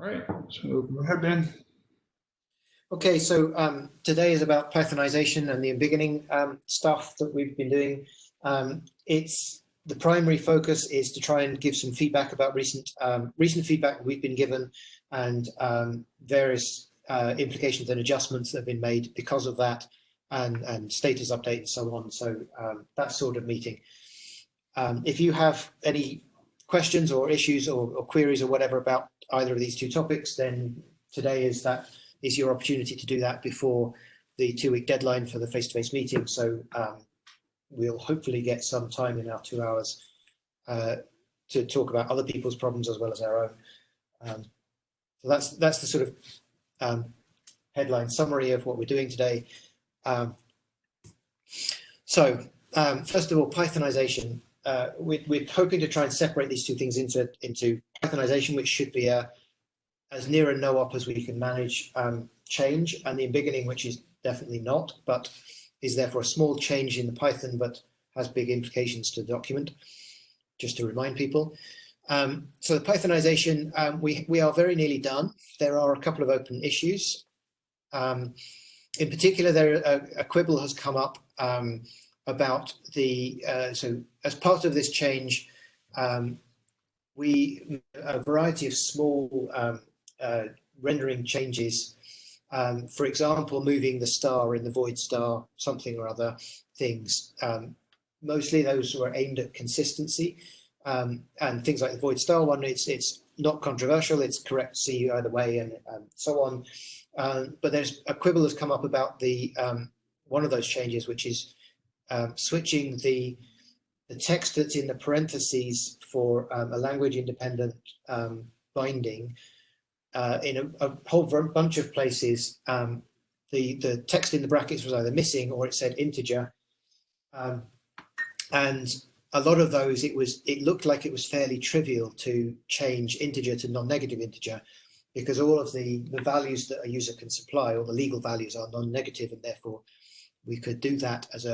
right, so go ahead, Ben. Okay, so today is about Pythonization and the beginning stuff that we've been doing. The primary focus is to try and give some feedback about recent feedback we've been given, and various implications and adjustments that have been made because of that, and status update and so on. So that sort of meeting. If you have any questions or issues or queries or whatever about either of these two topics, then today is your opportunity to do that before the 2-week deadline for the face-to-face meeting. So we'll hopefully get some time in our 2 hours to talk about other people's problems as well as our own. So that's the sort of headline summary of what we're doing today. So first of all, Pythonization. We're hoping to try and separate these two things into Pythonization, which should be as near a no-op as we can manage change, and the embiggening, which is definitely not, but is therefore a small change in the Python, but has big implications to the document, just to remind people. So the Pythonization, we are very nearly done. There are a couple of open issues. In particular, a quibble has come up about so as part of this change, a variety of small rendering changes, for example, moving the star in the void star, something or other things. Mostly those were aimed at consistency, and things like the void star one, it's not controversial, it's correct to see either way, and so on. But there's a quibble has come up about the one of those changes, which is switching the text that's in the parentheses for a language independent binding. In a whole bunch of places, the text in the brackets was either missing or it said integer, and a lot of those it looked like it was fairly trivial to change integer to non-negative integer, because all of the values that a user can supply, or the legal values, are non-negative, and therefore we could do that as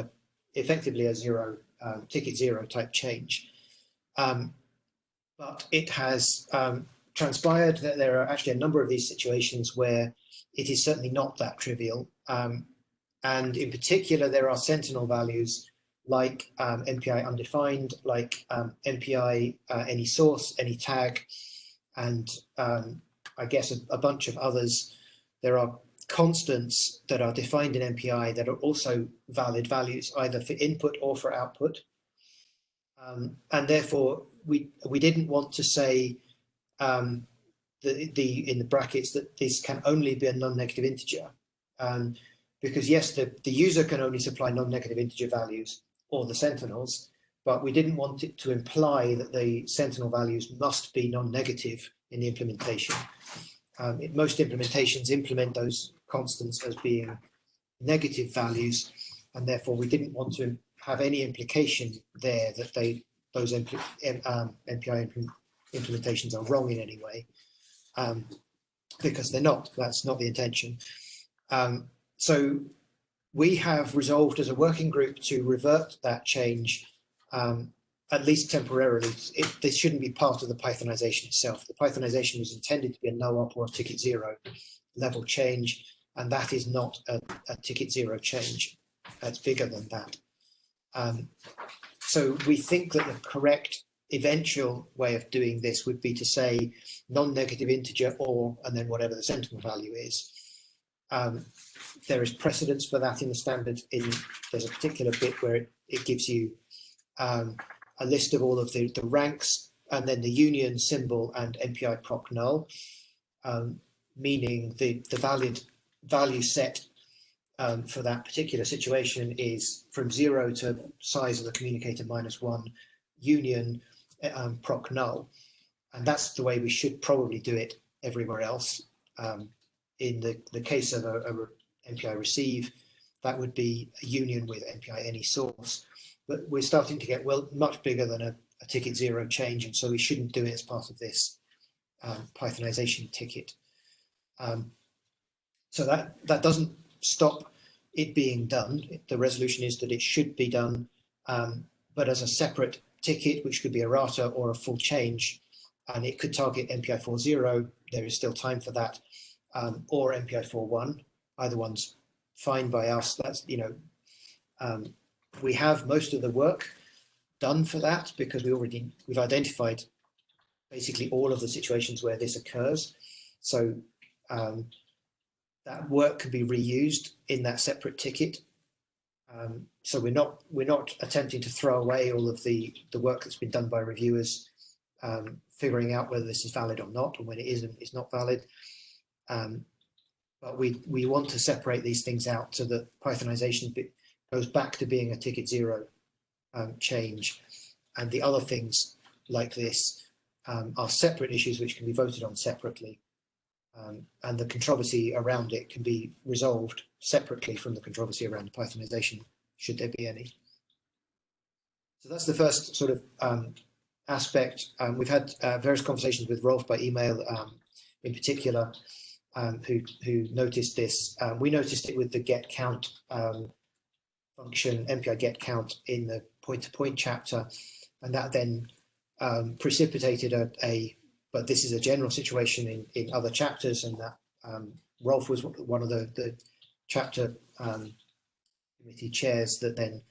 effectively a zero ticket zero type change. But it has transpired that there are actually a number of these situations where it is certainly not that trivial. And in particular, there are sentinel values like MPI undefined, like MPI any source, any tag, and I guess a bunch of others. There are constants that are defined in MPI that are also valid values, either for input or for output. And therefore, we didn't want to say in the brackets that this can only be a non-negative integer, because yes, the user can only supply non-negative integer values, or the sentinels, but we didn't want it to imply that the sentinel values must be non-negative in the implementation. Most implementations implement those constants as being negative values, and therefore we didn't want to have any implication there that those MPI implementations are wrong in any way, because they're not. That's not the intention. So we have resolved as a working group to revert that change, at least temporarily. This shouldn't be part of the Pythonization itself. The Pythonization was intended to be a no-op or a ticket zero level change, and that is not a ticket zero change. It's bigger than that. So we think that the correct eventual way of doing this would be to say non-negative integer or, and then whatever the sentinel value is. There is precedence for that in the standard. There's a particular bit where it gives you a list of all of the ranks, and then the union symbol and MPI proc null, meaning the valid value set for that particular situation is from 0 to size of the communicator -1 union proc null. And that's the way we should probably do it everywhere else. In the case of a MPI receive, that would be a union with MPI any source. But we're starting to get much bigger than a ticket zero change, and so we shouldn't do it as part of this Pythonization ticket. So that doesn't stop it being done. The resolution is that it should be done, but as a separate ticket, which could be errata or a full change, and it could target MPI 4.0. There is still time for that, or MPI 4.1. Either one's fine by us. That's, we have most of the work done for that because we've identified basically all of the situations where this occurs. So that work can be reused in that separate ticket. So we're not attempting to throw away all of the work that's been done by reviewers, figuring out whether this is valid or not, and when it isn't, it's not valid. But we want to separate these things out so that Pythonization goes back to being a ticket 0 change, and the other things like this are separate issues which can be voted on separately, and the controversy around it can be resolved separately from the controversy around Pythonization, should there be any. So that's the first sort of aspect. We've had various conversations with Rolf by email, in particular, who noticed this. We noticed it with the get count function, MPI get count in the point-to-point chapter, and that then precipitated but this is a general situation in other chapters, and that Rolf was one of the chapter committee chairs that then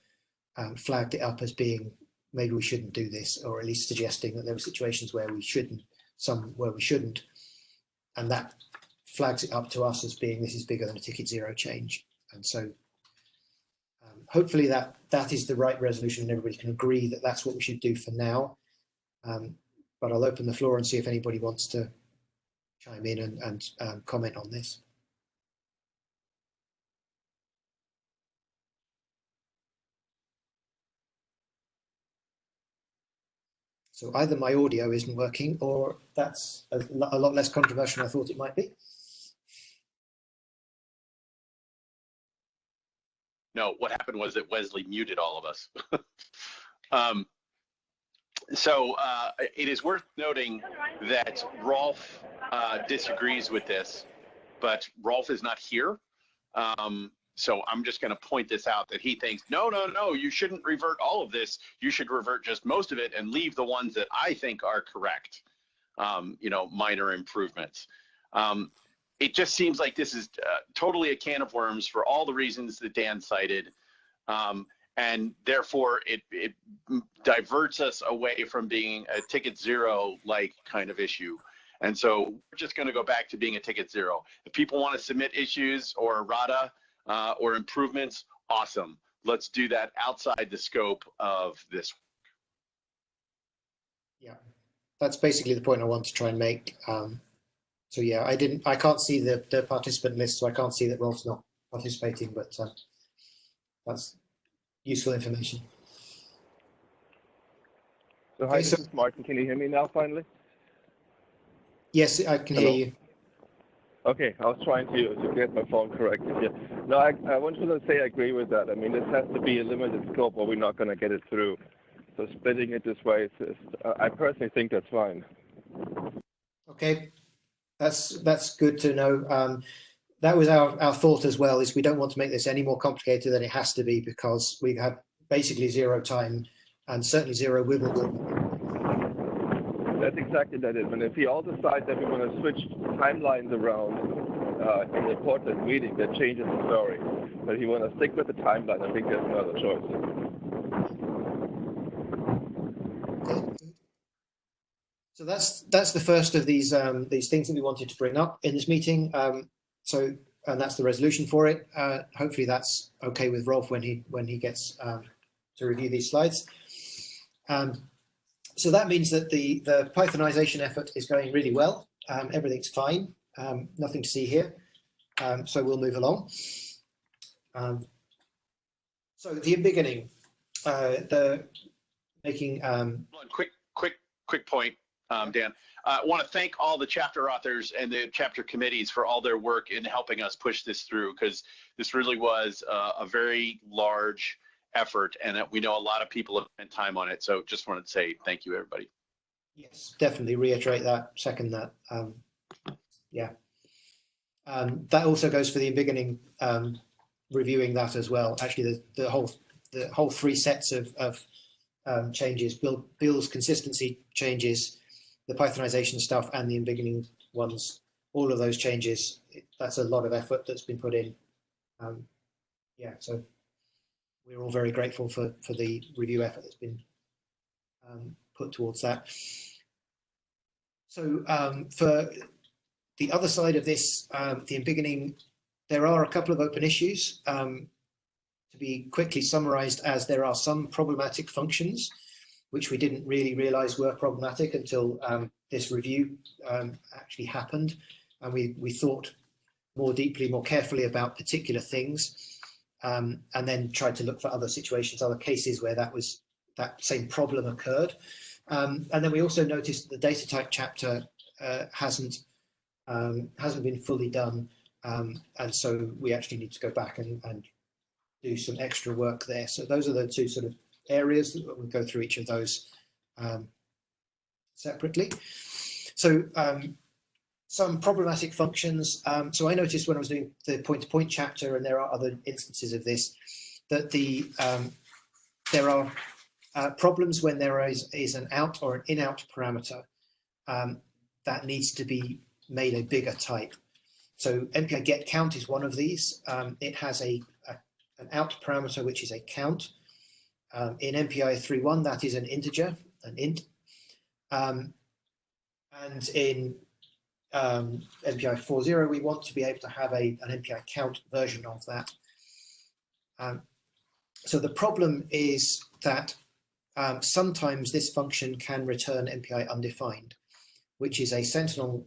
flagged it up as being maybe we shouldn't do this, or at least suggesting that there were situations where we shouldn't, some where we shouldn't, and that flags it up to us as being this is bigger than a ticket 0 change. And so hopefully that is the right resolution and everybody can agree that that's what we should do for now. But I'll open the floor and see if anybody wants to chime in and comment on this. So either my audio isn't working or that's a lot less controversial than I thought it might be. No, what happened was that Wesley muted all of us. So it is worth noting that Rolf disagrees with this, but Rolf is not here. So I'm just going to point this out, that he thinks, no, you shouldn't revert all of this. You should revert just most of it and leave the ones that I think are correct, minor improvements. It just seems like this is totally a can of worms for all the reasons that Dan cited. And therefore, it diverts us away from being a ticket 0 like kind of issue. And so we're just going to go back to being a ticket 0. If people want to submit issues or errata or improvements, awesome. Let's do that outside the scope of this. Yeah, that's basically the point I want to try and make. So yeah, I can't see the participant list, so I can't see that Rolf's not participating, but that's useful information. So hi, this is Martin. Can you hear me now finally? Yes, I can hear you. Okay, I was trying to get my phone corrected here. No, I wanted to say I agree with that. I mean, this has to be a limited scope or we're not going to get it through. So splitting it this way, I personally think that's fine. Okay, that's good to know. That was our thought as well, is we don't want to make this any more complicated than it has to be, because we have basically 0 time and certainly 0 wiggle room. That's exactly that is. And if we all decide that we're going to switch timelines around in the quarterly meeting, that changes the story. But if you want to stick with the timeline, I think there's another choice. Okay. So that's the first of these things that we wanted to bring up in this meeting. And that's the resolution for it. Hopefully that's okay with Rolf when he gets to review these slides. So that means that the Pythonization effort is going really well. Everything's fine. Nothing to see here. So we'll move along. So the beginning, making quick point, Dan. I want to thank all the chapter authors and the chapter committees for all their work in helping us push this through, because this really was a very large effort, and that we know a lot of people have spent time on it. So just wanted to say thank you, everybody. Yes, definitely reiterate that, second that. Yeah. That also goes for the beginning, reviewing that as well. Actually, the whole 3 sets of changes, Bill's consistency changes, the Pythonization stuff and the embiggening ones, all of those changes, that's a lot of effort that's been put in. Yeah, so we're all very grateful for the review effort that's been put towards that. So for the other side of this, the embiggening, there are a couple of open issues to be quickly summarized, as there are some problematic functions which we didn't really realize were problematic until this review actually happened. And we thought more deeply, more carefully about particular things, and then tried to look for other situations, other cases where that same problem occurred. And then we also noticed that the data type chapter hasn't been fully done, and so we actually need to go back and do some extra work there. So those are the two sort of areas that we'll go through each of those separately. So some problematic functions. So I noticed when I was doing the point-to-point chapter, and there are other instances of this, that there are problems when there is an out or an in-out parameter that needs to be made a bigger type. So MPI get count is one of these. It has an out parameter which is a count. In MPI 3.1 that is an integer, an int. And in MPI 4.0 we want to be able to have an MPI count version of that. So the problem is that sometimes this function can return MPI undefined, which is a Sentinel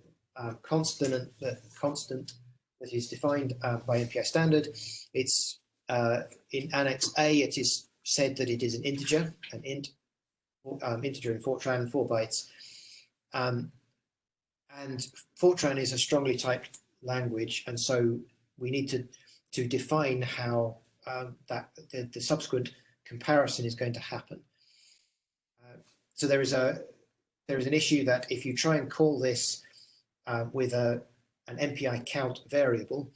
constant that is defined by MPI standard. It's in Annex A, it is said that it is an integer, an int, integer in Fortran, 4 bytes. And Fortran is a strongly typed language, and so we need to define how that the subsequent comparison is going to happen. So there is an issue that if you try and call this with an MPI count variable,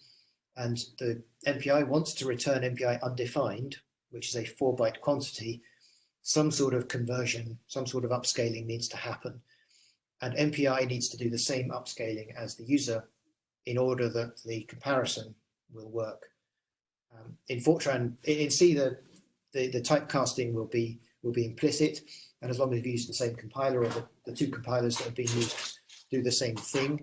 and the MPI wants to return MPI undefined, which is a 4-byte quantity, some sort of conversion, some sort of upscaling needs to happen. And MPI needs to do the same upscaling as the user in order that the comparison will work. In Fortran, in C, the typecasting will be implicit, and as long as you use the same compiler, or the two compilers that have been used do the same thing,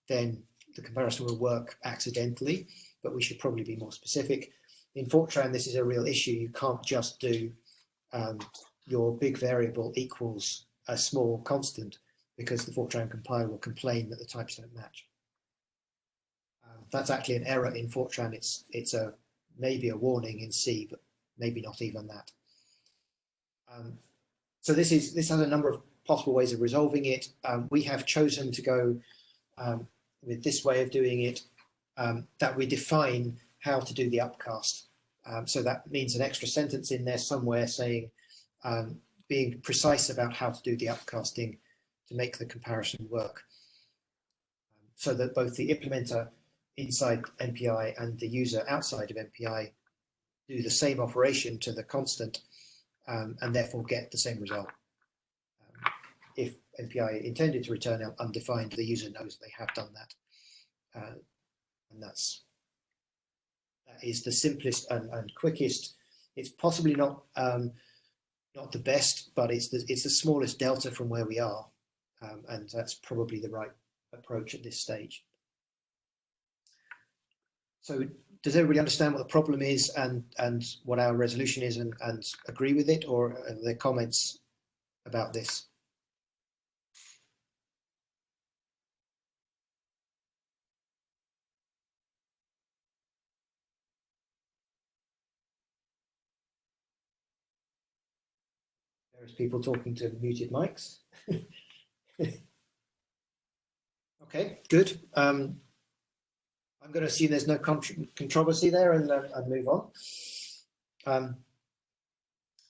then the comparison will work accidentally, but we should probably be more specific. In Fortran, this is a real issue. You can't just do your big variable equals a small constant, because the Fortran compiler will complain that the types don't match. That's actually an error in Fortran. It's maybe a warning in C, but maybe not even that. So this has a number of possible ways of resolving it. We have chosen to go with this way of doing it, that we define how to do the upcast. So that means an extra sentence in there somewhere saying, being precise about how to do the upcasting to make the comparison work. So that both the implementer inside MPI and the user outside of MPI do the same operation to the constant, and therefore get the same result. If MPI intended to return undefined, the user knows they have done that. And that is the simplest and quickest. It's possibly not the best, but it's the smallest delta from where we are, and that's probably the right approach at this stage. So does everybody understand what the problem is and what our resolution is, and agree with it, or are there comments about this? There's people talking to muted mics. Okay, good. I'm going to assume there's no controversy there, and move on.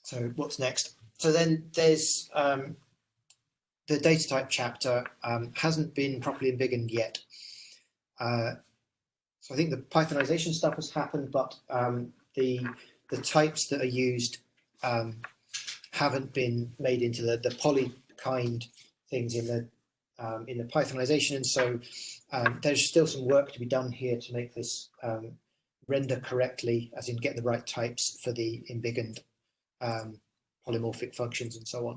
So what's next? So then there's the data type chapter hasn't been properly embiggened yet. So I think the Pythonization stuff has happened, but the types that are used haven't been made into the poly kind things in in the Pythonization. And so there's still some work to be done here to make this render correctly, as in get the right types for the embiggened polymorphic functions and so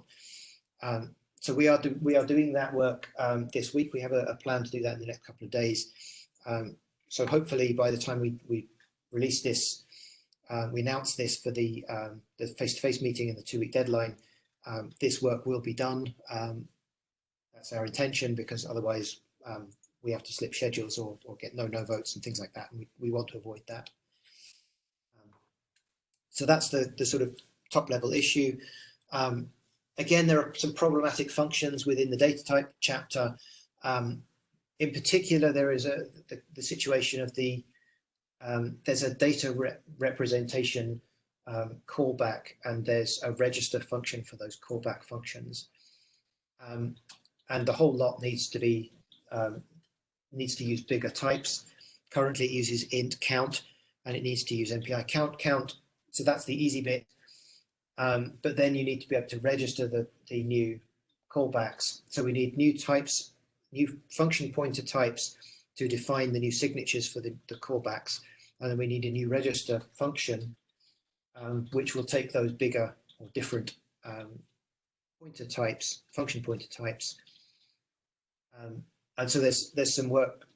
on. So we are doing that work this week. We have a plan to do that in the next couple of days. So hopefully by the time we release this, we announce this for the face-to-face meeting and the 2-week deadline, this work will be done. That's our intention, because otherwise we have to slip schedules or get no votes and things like that. And we want to avoid that. So that's the sort of top level issue. Again, there are some problematic functions within the data type chapter. In particular, there is the situation of there's a data representation callback, and there's a register function for those callback functions. And the whole lot needs to use bigger types. Currently it uses int count, and it needs to use MPI count. So that's the easy bit. But then you need to be able to register the new callbacks. So we need new types, new function pointer types to define the new signatures for the callbacks. And then we need a new register function, which will take those bigger or different pointer types, function pointer types. And so there's some work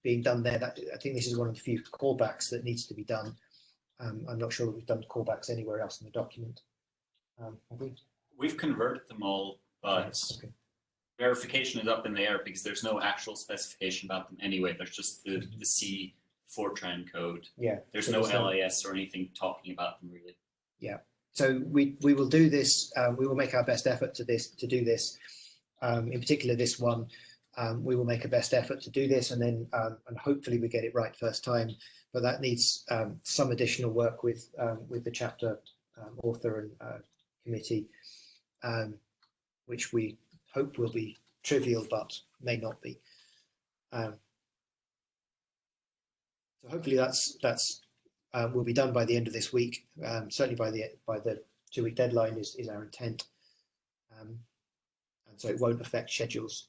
being done there. I think this is one of the few callbacks that needs to be done. I'm not sure that we've done callbacks anywhere else in the document. Have we? We've converted them all, but okay. Verification is up in the air because there's no actual specification about them anyway. There's just the C Fortran code. Yeah. There's no LAS or anything talking about them really. Yeah. So we will do this. We will make our best effort to do this. In particular, this one, we will make a best effort to do this, and then and hopefully we get it right first time. But that needs some additional work with the chapter author and committee, which we hope will be trivial, but may not be. So hopefully that's will be done by the end of this week. Certainly by the 2-week deadline is our intent, and so it won't affect schedules.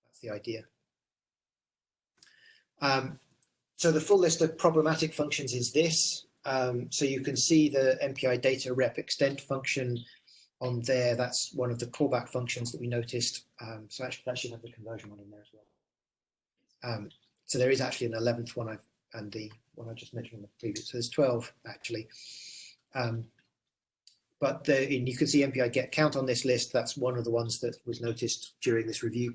That's the idea. So the full list of problematic functions is this. So you can see the MPI data rep extent function on there. That's one of the callback functions that we noticed. So actually that should have the conversion one in there as well. So there is actually an 11th one and the one I just mentioned in the previous. So there's 12 actually. But you can see MPI get count on this list. That's one of the ones that was noticed during this review,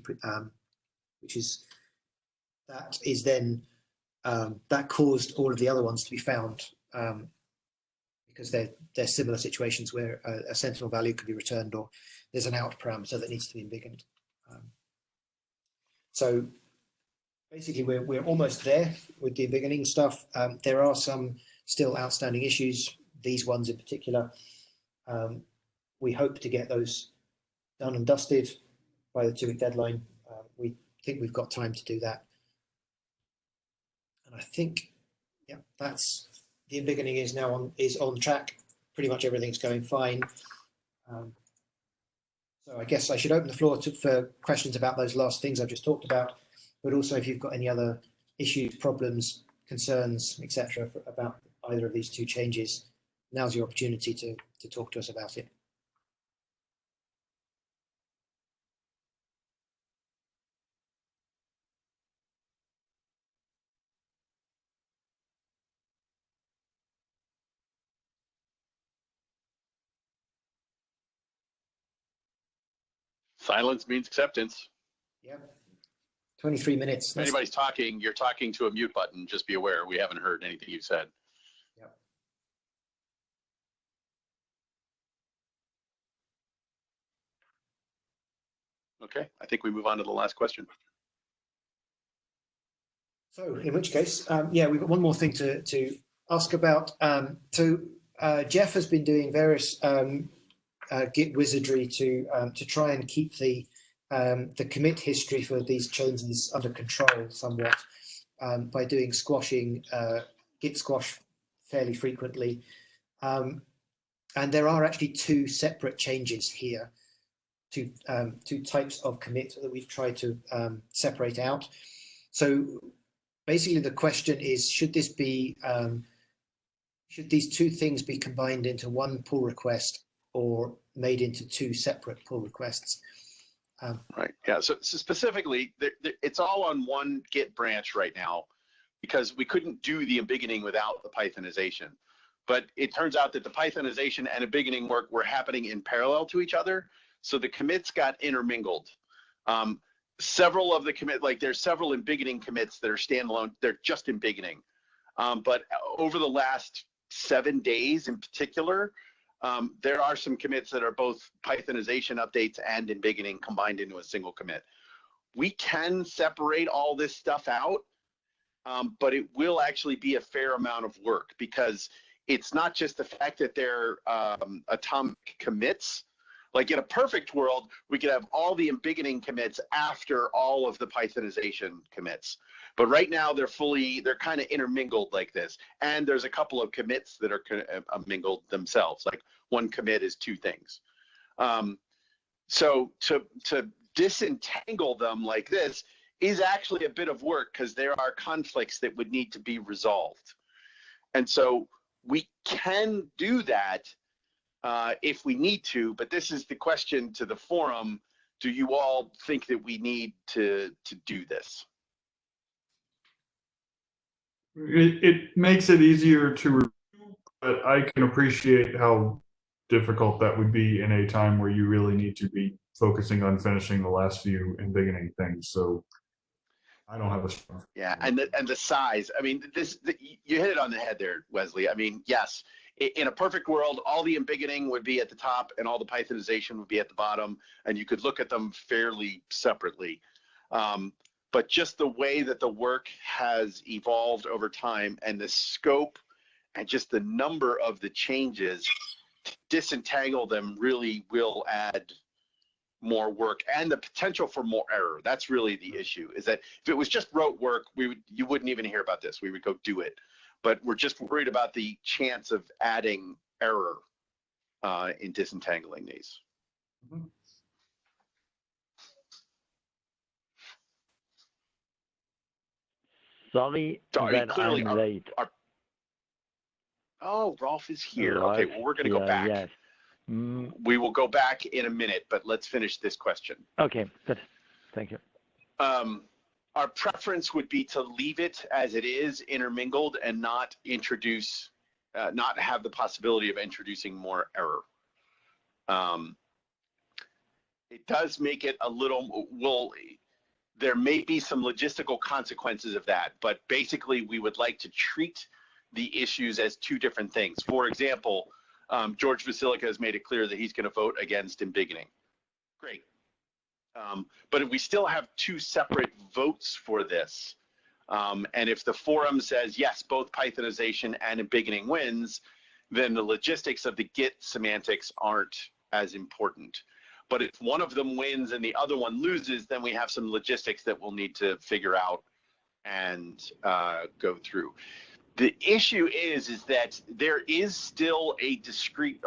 which is then that caused all of the other ones to be found, because they're similar situations where a sentinel value could be returned, or there's an out parameter that needs to be embiggened. So basically we're almost there with the embiggening stuff. There are some still outstanding issues, these ones in particular. We hope to get those done and dusted by the 2-week deadline. We think we've got time to do that. And I think, yeah, that's the embiggening is on track. Pretty much everything's going fine. So I guess I should open the floor for questions about those last things I've just talked about, but also if you've got any other issues, problems, concerns, etc. about either of these two changes, now's your opportunity to talk to us about it. Silence means acceptance. Yeah. 23 minutes. If anybody's talking, you're talking to a mute button. Just be aware, we haven't heard anything you said. Yep. Okay, I think we move on to the last question. So in which case, yeah, we've got one more thing to ask about. Jeff has been doing various Git wizardry to try and keep the commit history for these changes under control somewhat, by doing squashing, Git squash fairly frequently. And there are actually two separate changes here. two types of commit that we've tried to separate out. So basically, the question is: should this be should these two things be combined into one pull request or made into two separate pull requests? Right. Yeah. So specifically, it's all on one Git branch right now because we couldn't do the embiggening without the Pythonization. But it turns out that the Pythonization and embiggening work were happening in parallel to each other. So the commits got intermingled. Several of the commit, like there's several embiggening commits that are standalone. They're just embiggening. But over the last 7 days in particular, there are some commits that are both Pythonization updates and embiggening combined into a single commit. We can separate all this stuff out, but it will actually be a fair amount of work because it's not just the fact that they're atomic commits. Like in a perfect world, we could have all the embiggening commits after all of the Pythonization commits. But right now they're kind of intermingled like this. And there's a couple of commits that are mingled themselves. Like one commit is two things. So to disentangle them like this is actually a bit of work because there are conflicts that would need to be resolved. And so we can do that if we need to, but this is the question to the forum. Do you all think that we need to do this? It makes it easier to review, but I can appreciate how difficult that would be in a time where you really need to be focusing on finishing the last few embiggening things. So I don't have a strong. Yeah, and the size. I mean, you hit it on the head there, Wesley. I mean, yes, in a perfect world, all the embiggening would be at the top and all the Pythonization would be at the bottom, and you could look at them fairly separately. But just the way that the work has evolved over time and the scope and just the number of the changes, to disentangle them really will add more work and the potential for more error. That's really the issue, is that if it was just rote work, you wouldn't even hear about this. We would go do it. But we're just worried about the chance of adding error in disentangling these. Mm-hmm. Sorry that I'm late. Oh, Rolf is here. Okay, well, we're going to go back. Yes. We will go back in a minute, but let's finish this question. Okay, good. Thank you. Our preference would be to leave it as it is, intermingled, and not introduce, not have the possibility of introducing more error. It does make it a little, there may be some logistical consequences of that, but basically we would like to treat the issues as two different things. For example, George Vasilica has made it clear that he's going to vote against embiggening. Great. But if we still have two separate votes for this, and if the forum says, yes, both Pythonization and embiggening wins, then the logistics of the Git semantics aren't as important. But if one of them wins and the other one loses, then we have some logistics that we'll need to figure out and go through. The issue is that there is still a discrete,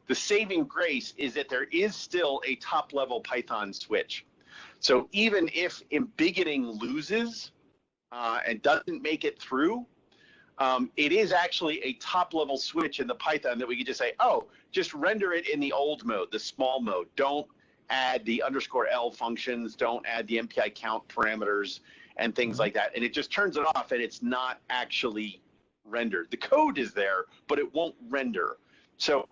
the saving grace is that there is still a top-level Python switch. So even if embiggening loses and doesn't make it through, it is actually a top-level switch in the Python that we could just say, oh, just render it in the old mode, the small mode. Don't add the _L functions, don't add the MPI count parameters and things like that. And it just turns it off and it's not actually rendered. The code is there, but it won't render. So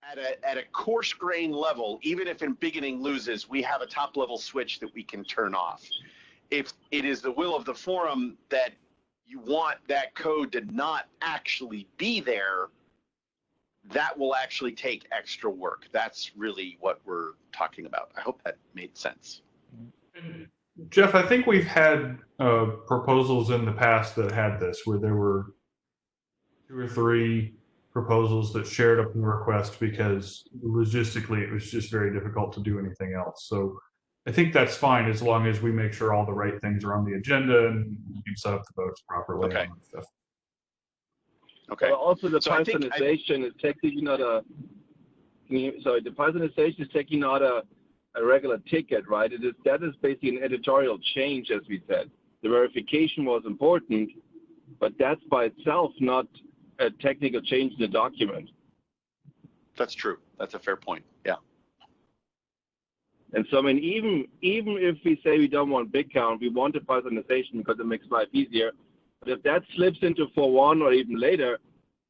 at a coarse grain level, even if embiggening loses, we have a top level switch that we can turn off. If it is the will of the forum that you want that code to not actually be there, that will actually take extra work. That's really what we're talking about. I hope that made sense. And Jeff, I think we've had proposals in the past that had this, where there were 2 or 3 proposals that shared a pull request because logistically it was just very difficult to do anything else. So I think that's fine as long as we make sure all the right things are on the agenda and you can set up the votes properly. Okay. And stuff. Okay. Well, also the So Pythonization, it takes even So the Pythonization is taking out a regular ticket, right? That is basically an editorial change, as we said. The verification was important, but that's by itself not a technical change in the document. That's true. That's a fair point. Yeah. And so, I mean, even if we say we don't want big count, we want the Pythonization because it makes life easier. But if that slips into 4.1 or even later,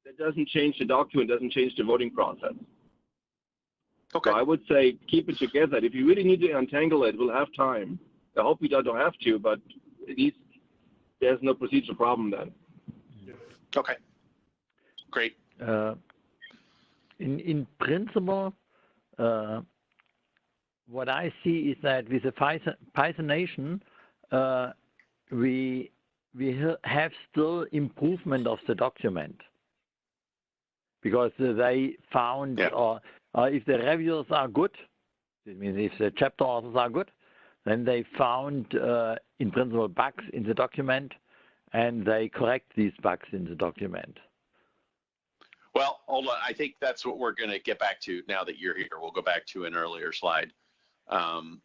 that doesn't change the document, doesn't change the voting process. Okay. So I would say keep it together. If you really need to untangle it, we'll have time. I hope we don't have to, but at least there's no procedural problem then. Okay. Great. In principle, what I see is that with the Pythonization, we have still improvement of the document, because they found, or if the reviewers are good, I mean, if the chapter authors are good, then they found in principle bugs in the document, and they correct these bugs in the document. Well, hold on. I think that's what we're going to get back to now that you're here. We'll go back to an earlier slide on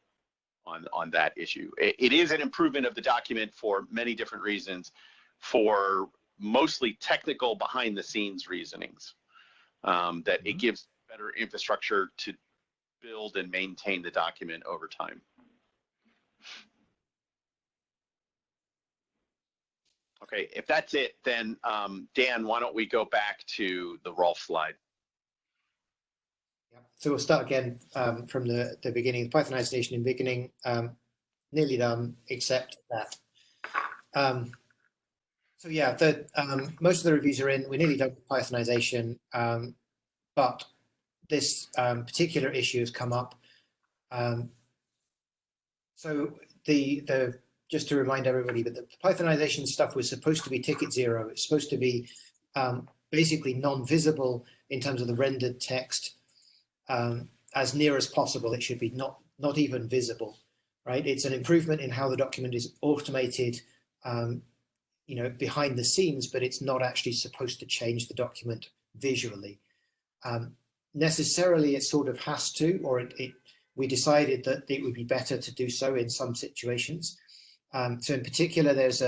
that issue. It is an improvement of the document for many different reasons, for mostly technical behind the scenes reasonings, that it gives better infrastructure to build and maintain the document over time. Okay, if that's it, then Dan, why don't we go back to the Rolf slide? Yeah. So we'll start again from the beginning. Pythonization in beginning, nearly done, except that. So yeah, most of the reviews are in. We're nearly done with Pythonization, but this particular issue has come up. So just to remind everybody that the Pythonization stuff was supposed to be ticket zero. It's supposed to be basically non-visible in terms of the rendered text, as near as possible. It should be not even visible, right? It's an improvement in how the document is automated, behind the scenes, but it's not actually supposed to change the document visually. Necessarily, it sort of has to, or we decided that it would be better to do so in some situations. So in particular, there's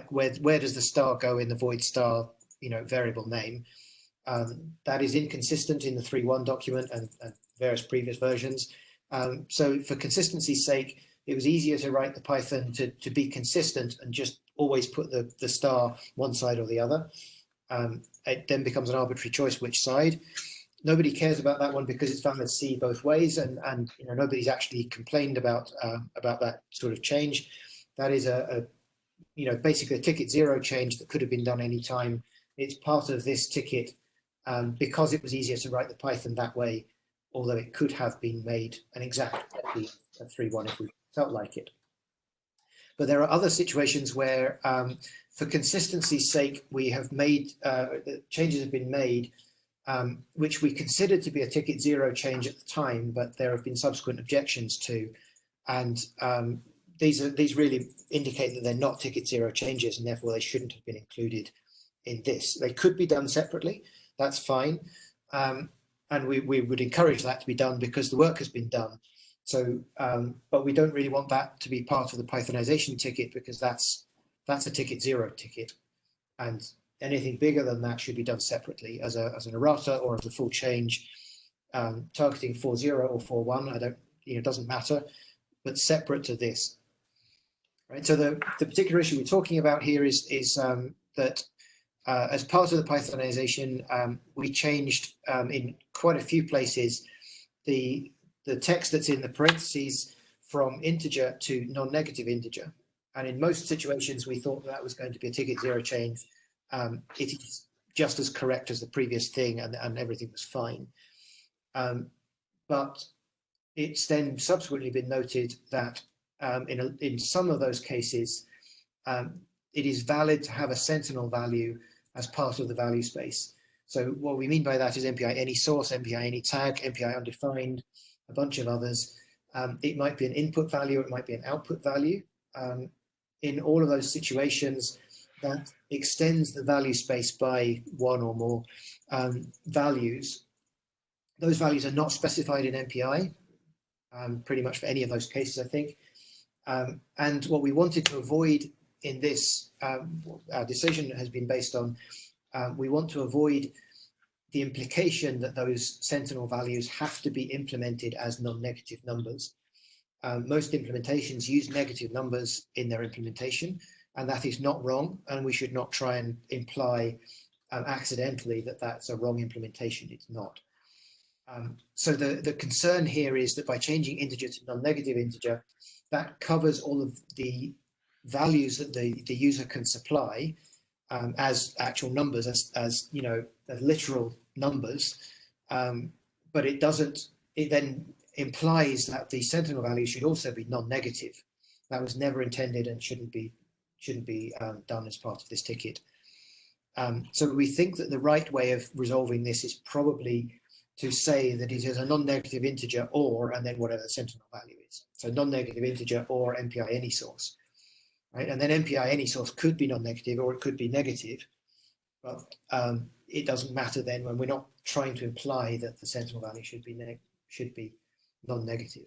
where does the star go in the void star, variable name? That is inconsistent in the 3.1 document and various previous versions. So for consistency's sake, it was easier to write the Python to be consistent and just always put the star one side or the other. It then becomes an arbitrary choice which side. Nobody cares about that one because it's valid C both ways, and nobody's actually complained about that sort of change. That is basically a ticket zero change that could have been done any time. It's part of this ticket because it was easier to write the Python that way, although it could have been made an exact copy of 3.1 if we felt like it. But there are other situations where, for consistency's sake, we have made changes have been made, which we considered to be a ticket zero change at the time, but there have been subsequent objections to, and these really indicate that they're not ticket zero changes, and therefore they shouldn't have been included in this. They could be done separately. That's fine, and we would encourage that to be done because the work has been done. So, but we don't really want that to be part of the Pythonization ticket because that's a ticket zero ticket, and anything bigger than that should be done separately as an errata or as a full change, targeting 4.0 or 4.1. It doesn't matter, but separate to this. Right. So the particular issue we're talking about here is that as part of the Pythonization, we changed in quite a few places the text that's in the parentheses from integer to non-negative integer. And in most situations, we thought that was going to be a ticket zero change. It is just as correct as the previous thing, and everything was fine. But it's then subsequently been noted that in some of those cases, it is valid to have a sentinel value as part of the value space. So what we mean by that is MPI any source, MPI any tag, MPI undefined, a bunch of others. It might be an input value, it might be an output value. In all of those situations, that extends the value space by one or more values. Those values are not specified in MPI, pretty much for any of those cases, I think. And what we wanted to avoid in this, our decision has been based on, we want to avoid the implication that those sentinel values have to be implemented as non-negative numbers. Most implementations use negative numbers in their implementation, and that is not wrong, and we should not try and imply accidentally that that's a wrong implementation. It's not. So the concern here is that by changing integer to non-negative integer, that covers all of the values that the user can supply as actual numbers, as you know, as literal numbers, but it doesn't. It then implies that the sentinel value should also be non-negative. That was never intended and shouldn't be done as part of this ticket. So we think that the right way of resolving this is probably to say that it is a non-negative integer or, and then whatever the sentinel value is. So non-negative integer or MPI any source, right? And then MPI any source could be non-negative or it could be negative, but it doesn't matter then when we're not trying to imply that the sentinel value should be non-negative.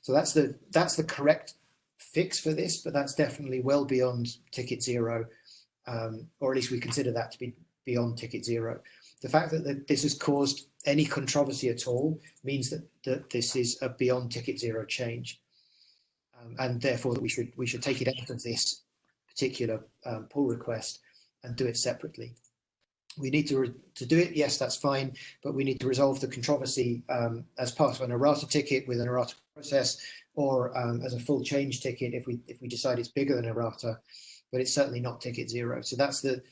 So that's the correct fix for this, but that's definitely well beyond ticket 0, or at least we consider that to be beyond ticket 0. The fact that this has caused any controversy at all means that this is a beyond ticket 0 change, and therefore that we should take it out of this particular pull request and do it separately. We need to do it, yes, that's fine, but we need to resolve the controversy as part of an errata ticket with an errata process, or as a full change ticket if we decide it's bigger than errata, but it's certainly not ticket 0. So that's the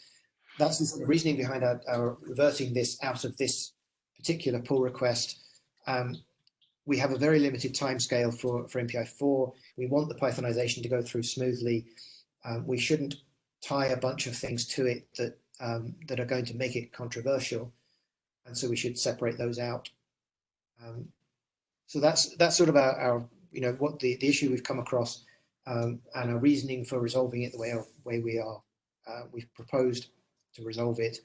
sort of reasoning behind our reverting this out of this particular pull request. We have a very limited timescale for MPI4. We want the Pythonization to go through smoothly. We shouldn't tie a bunch of things to it that are going to make it controversial, and so we should separate those out. So that's sort of our you know, what the issue we've come across, and our reasoning for resolving it the way we've proposed to resolve it.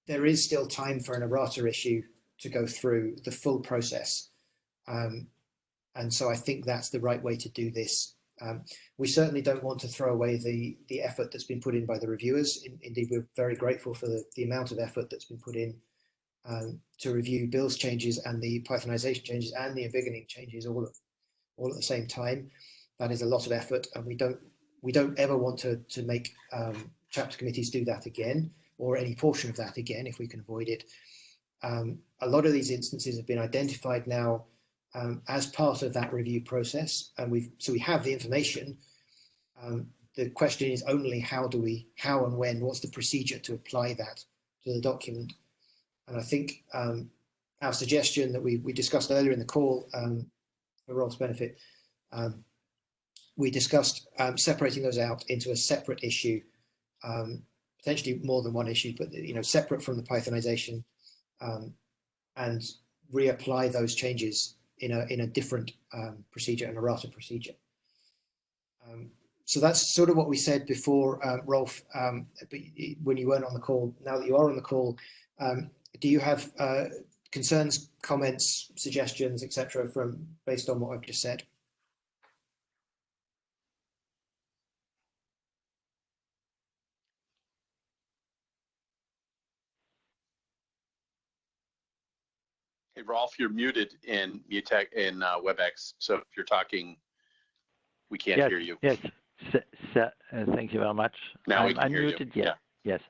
There is still time for an errata issue to go through the full process, and so I think that's the right way to do this. We certainly don't want to throw away the effort that's been put in by the reviewers. Indeed, we're very grateful for the amount of effort that's been put in to review Bill's changes and the Pythonization changes and the embiggening changes all at the same time. That is a lot of effort, and we don't ever want to make chapter committees do that again, or any portion of that again if we can avoid it. A lot of these instances have been identified now as part of that review process, and we have the information. The question is only how and when, what's the procedure to apply that to the document? And I think our suggestion that we discussed earlier in the call, for Rolf's benefit, we discussed separating those out into a separate issue, potentially more than one issue, but you know, separate from the Pythonization, and reapply those changes in a different procedure, an errata procedure. So that's sort of what we said before, Rolf, but when you weren't on the call. Now that you are on the call, do you have concerns, comments, suggestions, etc., based on what I've just said? Hey, Rolf, you're muted in WebEx, so if you're talking, we can't hear you. Yes. Thank you very much. Now we can I'm hear you. unmuted. Yes. Yeah. Yes.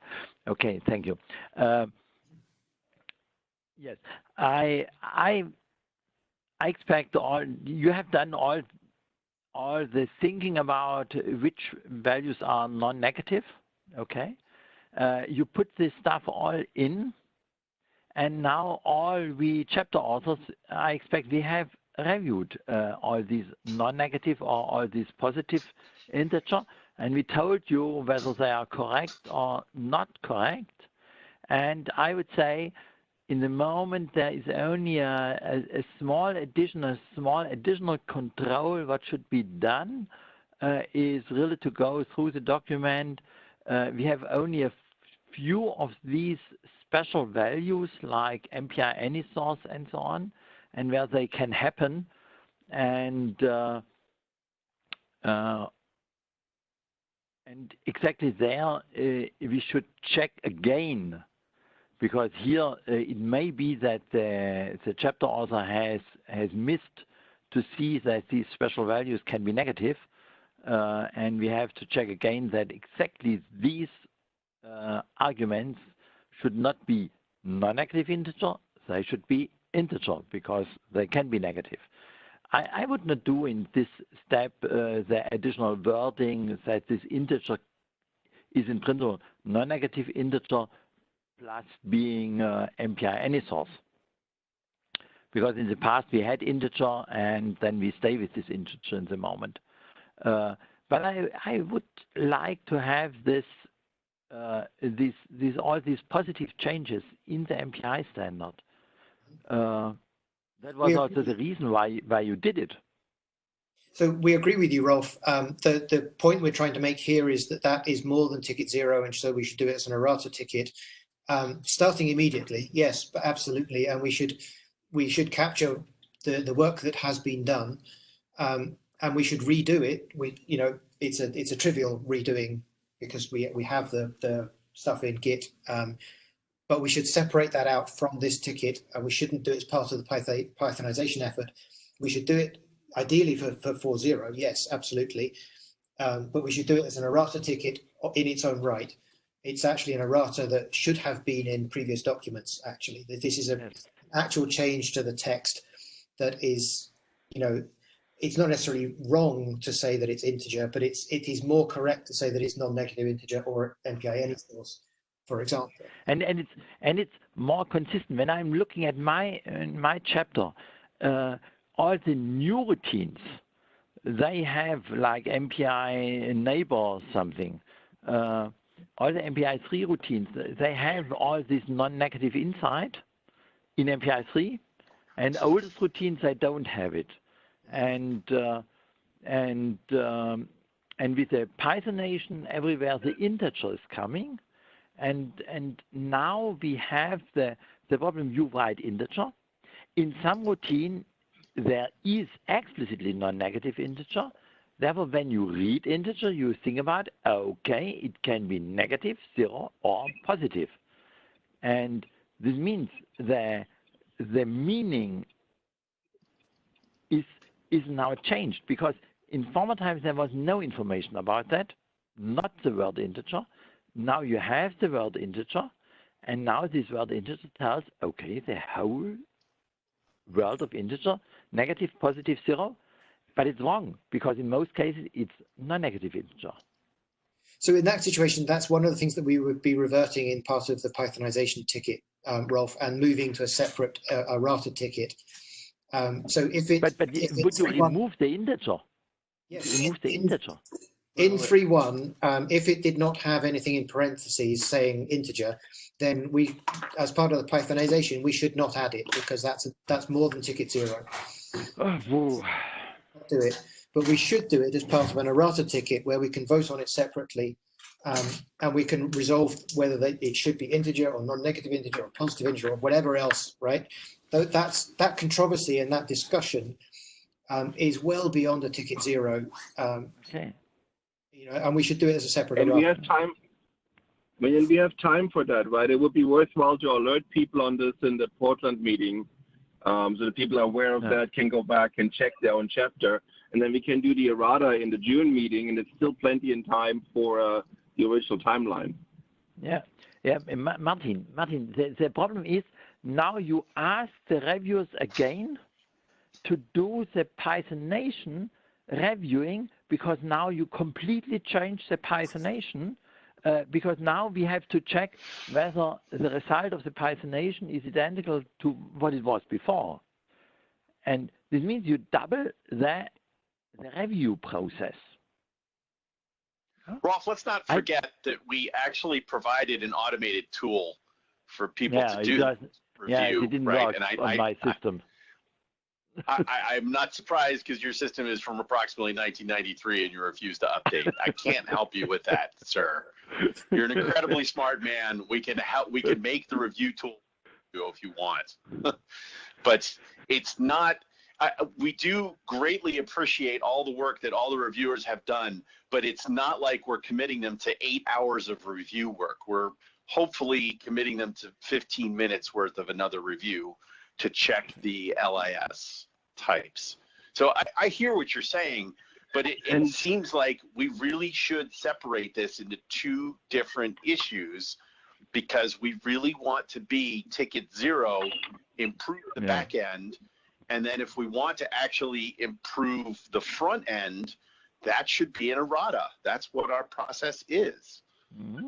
Okay. Thank you. Yes, I expect you have done all the thinking about which values are non-negative. Okay, you put this stuff all in, and now all we chapter authors, I expect we have reviewed all these non-negative or all these positive integer, and we told you whether they are correct or not correct. And I would say, in the moment, there is only a small additional control. What should be done is really to go through the document. We have only a few of these special values like MPI any source and so on, and where they can happen, and exactly there we should check again, because here it may be that the chapter author has missed to see that these special values can be negative, and we have to check again that exactly these arguments should not be non-negative integer, they should be integer, because they can be negative. I would not do in this step the additional wording that this integer is in principle non-negative integer plus being MPI any source. Because in the past we had integer and then we stay with this integer in the moment. But I would like to have this, all these positive changes in the MPI standard. That was also the reason why you did it. So we agree with you, Rolf. The point we're trying to make here is that that is more than ticket 0, and so we should do it as an errata ticket, starting immediately. Yes, but absolutely, and we should capture the work that has been done, and we should redo it. It's a trivial redoing because we have the stuff in Git. But we should separate that out from this ticket, and we shouldn't do it as part of the Pythonization effort. We should do it ideally for 4.0, yes, absolutely. But we should do it as an errata ticket in its own right. It's actually an errata that should have been in previous documents, actually. This is an actual change to the text that is, it's not necessarily wrong to say that it's integer, but it is more correct to say that it's non-negative integer or MPI any source, for example. And it's more consistent. When I'm looking at my chapter, all the new routines, they have like MPI neighbor or something. All the MPI 3 routines, they have all this non-negative inside in MPI 3, and oldest routines they don't have it. And with the Pythonation everywhere the integer is coming. And now we have the problem, you write integer. In some routine, there is explicitly non-negative integer. Therefore, when you read integer, you think about, okay, it can be negative, 0, or positive. And this means the meaning is now changed, because in former times there was no information about that, not the word integer. Now you have the word integer, and now this word integer tells, okay, the whole world of integer, negative, positive, 0, but it's wrong, because in most cases it's non-negative integer. So in that situation, that's one of the things that we would be reverting in part of the Pythonization ticket, Rolf, and moving to a separate errata ticket. So if it... But you remove the integer. Yes. Remove the integer. In 3.1, if it did not have anything in parentheses saying integer, then we, as part of the Pythonization, we should not add it, because that's more than ticket 0. Oh, do it, but we should do it as part of an errata ticket where we can vote on it separately, and we can resolve whether it should be integer or non-negative integer or positive integer or whatever else, right? That controversy and that discussion is well beyond a ticket 0. okay. And we should do it as a separate. And we have time. When we have time for that, right? It would be worthwhile to alert people on this in the Portland meeting, so that people are aware of that, can go back and check their own chapter, and then we can do the errata in the June meeting, and it's still plenty in time for the original timeline. Yeah. Martin, the problem is now you ask the reviewers again to do the Pythonation reviewing, because now you completely change the Pythonation, because now we have to check whether the result of the Pythonation is identical to what it was before. And this means you double the review process. Rolf, let's not forget that we actually provided an automated tool for people to do review. Yeah, it didn't work on my system. I'm not surprised because your system is from approximately 1993 and you refuse to update. I can't help you with that, sir. You're an incredibly smart man. We can help. We can make the review tool if you want, but it's not. We do greatly appreciate all the work that all the reviewers have done, but it's not like we're committing them to 8 hours of review work. We're hopefully committing them to 15 minutes worth of another review to check the LIS types. So I hear what you're saying, but it seems like we really should separate this into two different issues, because we really want to be ticket zero, improve the back end, and then if we want to actually improve the front end, that should be an errata. That's what our process is. Mm-hmm.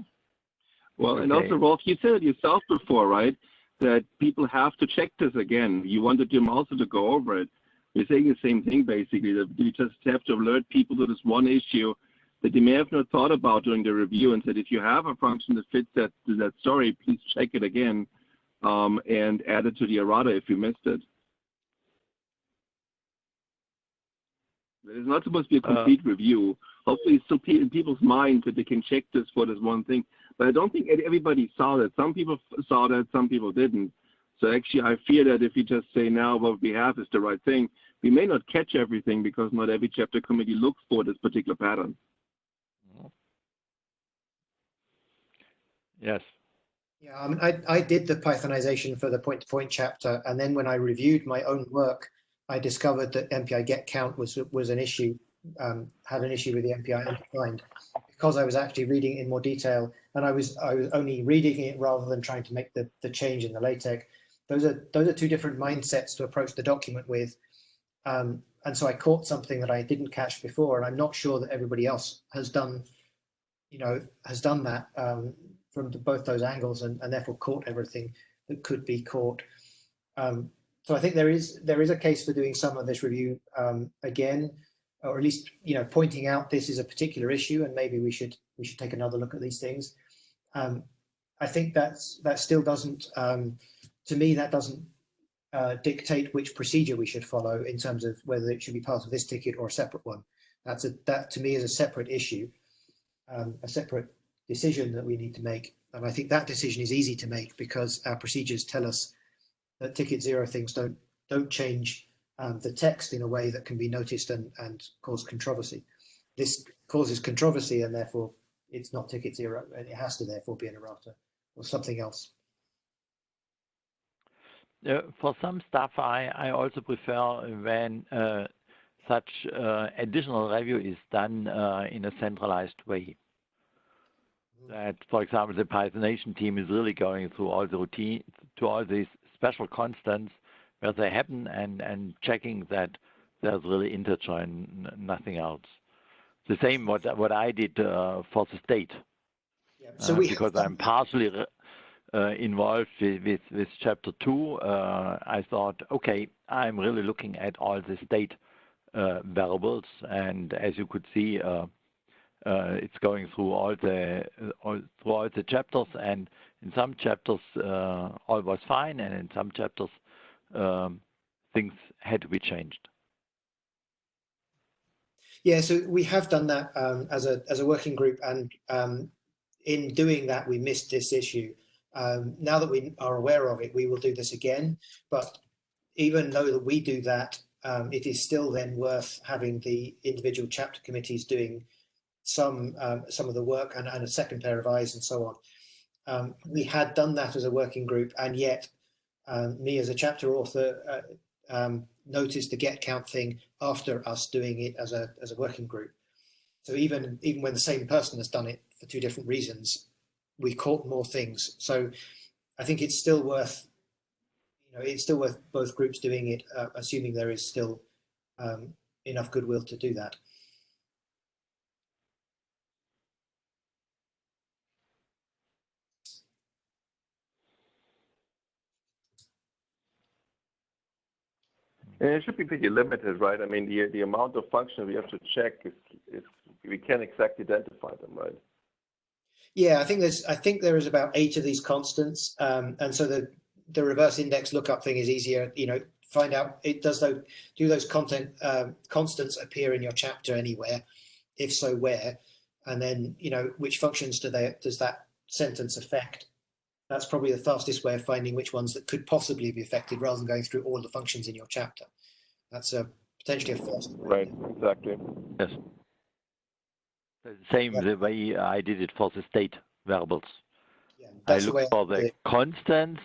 Well, and also, Rolf, you said it yourself before, right? That people have to check this again. You wanted them also to go over it. You're saying the same thing, basically, that you just have to alert people to this one issue that they may have not thought about during the review, and said, if you have a function that fits that story, please check it again and add it to the errata if you missed it. It's not supposed to be a complete review. Hopefully it's still in people's minds that they can check this for this one thing. But I don't think everybody saw that. Some people saw that, some people didn't. So actually I fear that if you just say now what we have is the right thing, we may not catch everything because not every chapter committee looks for this particular pattern. Yes. Yeah, I mean, I did the Pythonization for the point-to-point chapter, and then when I reviewed my own work, I discovered that MPI get count was an issue, had an issue with the MPI undefined, because I was actually reading it in more detail, and I was only reading it rather than trying to make the change in the LaTeX. Those are two different mindsets to approach the document with, and so I caught something that I didn't catch before, and I'm not sure that everybody else has done that from both those angles, and therefore caught everything that could be caught. So I think there is a case for doing some of this review again, or at least pointing out this is a particular issue, and maybe we should take another look at these things. I think that still doesn't, to me, that doesn't dictate which procedure we should follow in terms of whether it should be part of this ticket or a separate one. That to me is a separate issue, a separate decision that we need to make, and I think that decision is easy to make because our procedures tell us that ticket zero things don't change the text in a way that can be noticed and cause controversy. This causes controversy, and therefore it's not ticket zero, and it has to therefore be an errata or something else. For some stuff, I also prefer when such additional review is done in a centralized way. That, for example, the Pythonation team is really going through all the routine, to all these special constants where they happen, and checking that there's really integer and nothing else. The same what I did for the state, because I'm partially involved with chapter 2. I thought, okay, I'm really looking at all the state variables, and as you could see, it's going through all the chapters, and in some chapters all was fine, and in some chapters things had to be changed. Yeah, so we have done that as a working group, and in doing that we missed this issue. Now that we are aware of it, we will do this again, but even though that we do that, it is still then worth having the individual chapter committees doing some of the work and a second pair of eyes and so on. We had done that as a working group, and yet me as a chapter author noticed the get count thing after us doing it as a working group. So even when the same person has done it for two different reasons, we caught more things. So I think it's still worth both groups doing it, assuming there is still enough goodwill to do that. And it should be pretty limited, right? I mean, the amount of function we have to check is we can't exactly identify them, right? Yeah, I think there is about 8 of these constants, and so the reverse index lookup thing is easier. find out do those constants appear in your chapter anywhere? If so, where? And then, which functions does that sentence affect? That's probably the fastest way of finding which ones that could possibly be affected, rather than going through all the functions in your chapter. That's potentially a first. Right, exactly. Yes. Same the way I did it for the state variables. Yeah, I that's the way looked for I do the it. constants,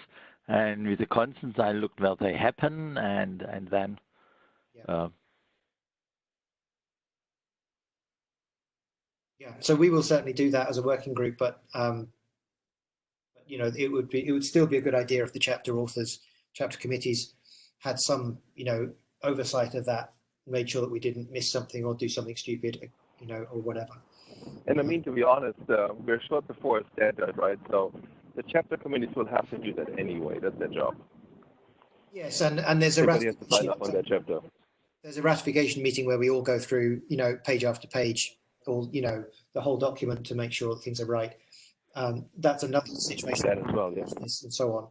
and with the constants I looked where they happen, and then yeah. So we will certainly do that as a working group, but it would still be a good idea if the chapter authors, chapter committees had some, oversight of that, made sure that we didn't miss something or do something stupid, or whatever. And I mean, to be honest, we're short before a standard, right? So the chapter committees will have to do that anyway. That's their job. Yes, and there's a Everybody has to sign up on that chapter. There's a ratification meeting where we all go through, page after page, or the whole document to make sure that things are right. That's another situation. That as well, yeah. And so on.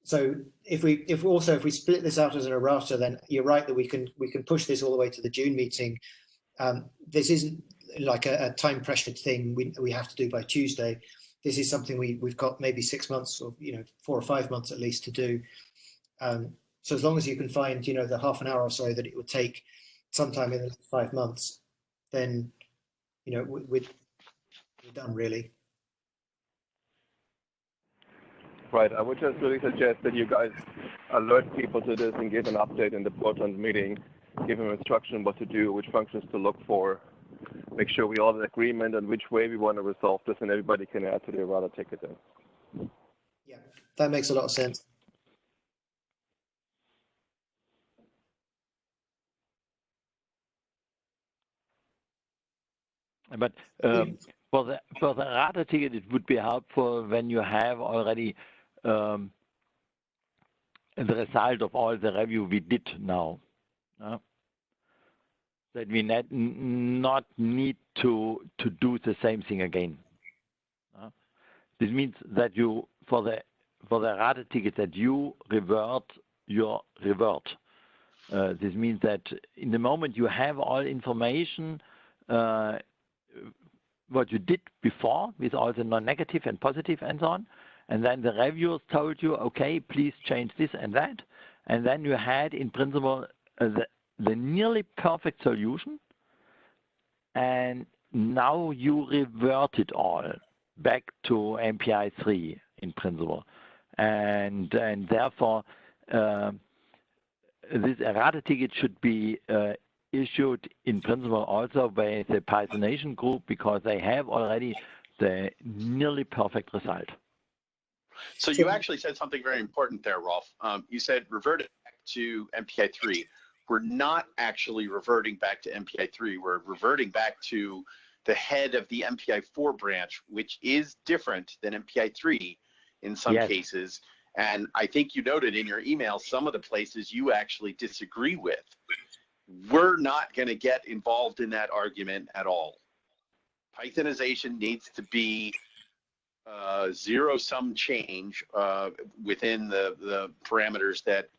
So if we split this out as an errata, then you're right that we can push this all the way to the June meeting. This isn't like a time pressured thing we have to do by Tuesday. This is something we've got maybe 6 months or 4 or 5 months at least to do. So as long as you can find the half an hour or so that it would take sometime in the 5 months, then we're done really. Right. I would just really suggest that you guys alert people to this and give an update in the Portland meeting, give them instruction what to do, which functions to look for, make sure we all have an agreement on which way we want to resolve this, and everybody can add to the errata ticket then. Yeah, that makes a lot of sense. But for the errata ticket, it would be helpful when you have already the result of all the review we did now. That we not need to do the same thing again. This means that you for the errata ticket that you revert your revert. This means that in the moment you have all information. What you did before with all the non-negative and positive and so on, and then the reviewers told you, okay, please change this and that, and then you had in principle the nearly perfect solution, and now you revert it all back to MPI 3 in principle, and therefore this errata ticket should be issued in principle also by the Pythonation group, because they have already the nearly perfect result. So you actually said something very important there, Rolf. You said revert it back to MPI 3. We're not actually reverting back to MPI 3. We're reverting back to the head of the MPI 4 branch, which is different than MPI 3 in some cases. And I think you noted in your email some of the places you actually disagree with. We're not going to get involved in that argument at all. Pythonization needs to be zero-sum change within the parameters that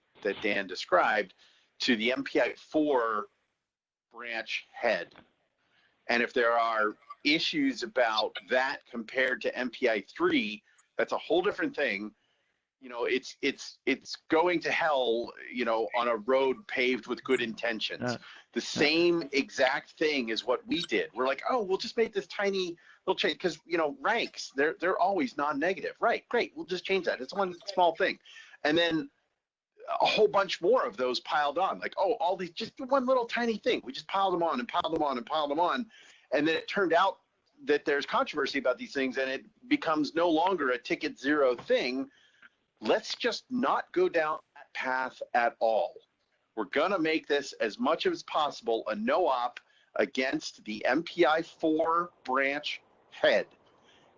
Dan described to the MPI 4 branch head. And if there are issues about that compared to MPI 3, that's a whole different thing. It's going to hell, on a road paved with good intentions. The same exact thing is what we did. We're like, oh, we'll just make this tiny little change because, ranks, they're always non-negative. Right, great. We'll just change that. It's one small thing. And then a whole bunch more of those piled on. Like, oh, all these, just one little tiny thing. We just piled them on and piled them on and piled them on. And then it turned out that there's controversy about these things and it becomes no longer a ticket zero thing. Let's just not go down that path at all. We're going to make this as much as possible a no-op against the MPI 4 branch head.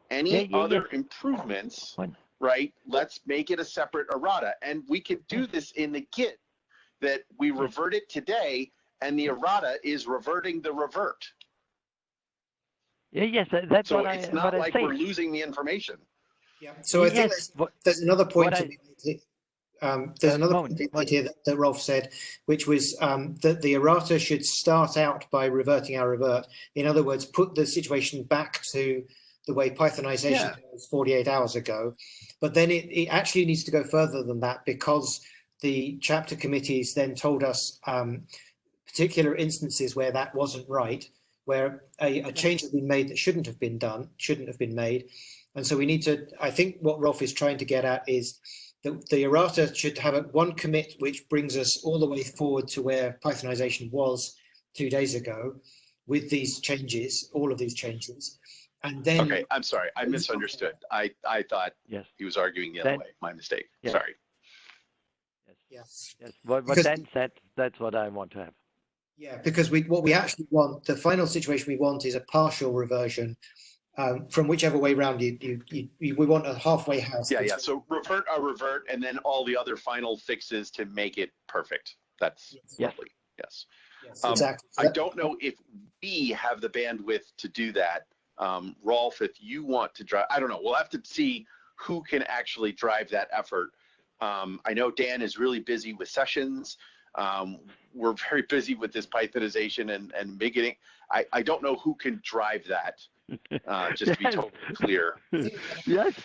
Any other improvements, right, let's make it a separate errata. And we could do this in the Git that we revert it today, and the errata is reverting the revert. Yes, that's so what it's not like we're losing the information. Yeah. So I think there's another point to be made. there's another moment. point here that Rolf said, which was that the errata should start out by reverting our revert. In other words, put the situation back to the way Pythonization was 48 hours ago. But then it actually needs to go further than that, because the chapter committees then told us particular instances where that wasn't right, where a change had been made that shouldn't have been made. And so we need to, I think what Rolf is trying to get at is that the errata should have one commit which brings us all the way forward to where Pythonization was 2 days ago with these changes, all of these changes. And then... Okay, I'm sorry, I misunderstood. I thought he was arguing the other way. My mistake. Sorry. Yes. But then that's what I want to have. Yeah, because what we actually want, the final situation we want is a partial reversion from whichever way round we want a halfway house. Yeah. So revert, and then all the other final fixes to make it perfect. That's lovely. Yes. Yes, exactly. I don't know if we have the bandwidth to do that. Rolf, if you want to drive, I don't know. We'll have to see who can actually drive that effort. I know Dan is really busy with sessions. We're very busy with this Pythonization and beginning. I don't know who can drive that. Just to be totally clear. Yes.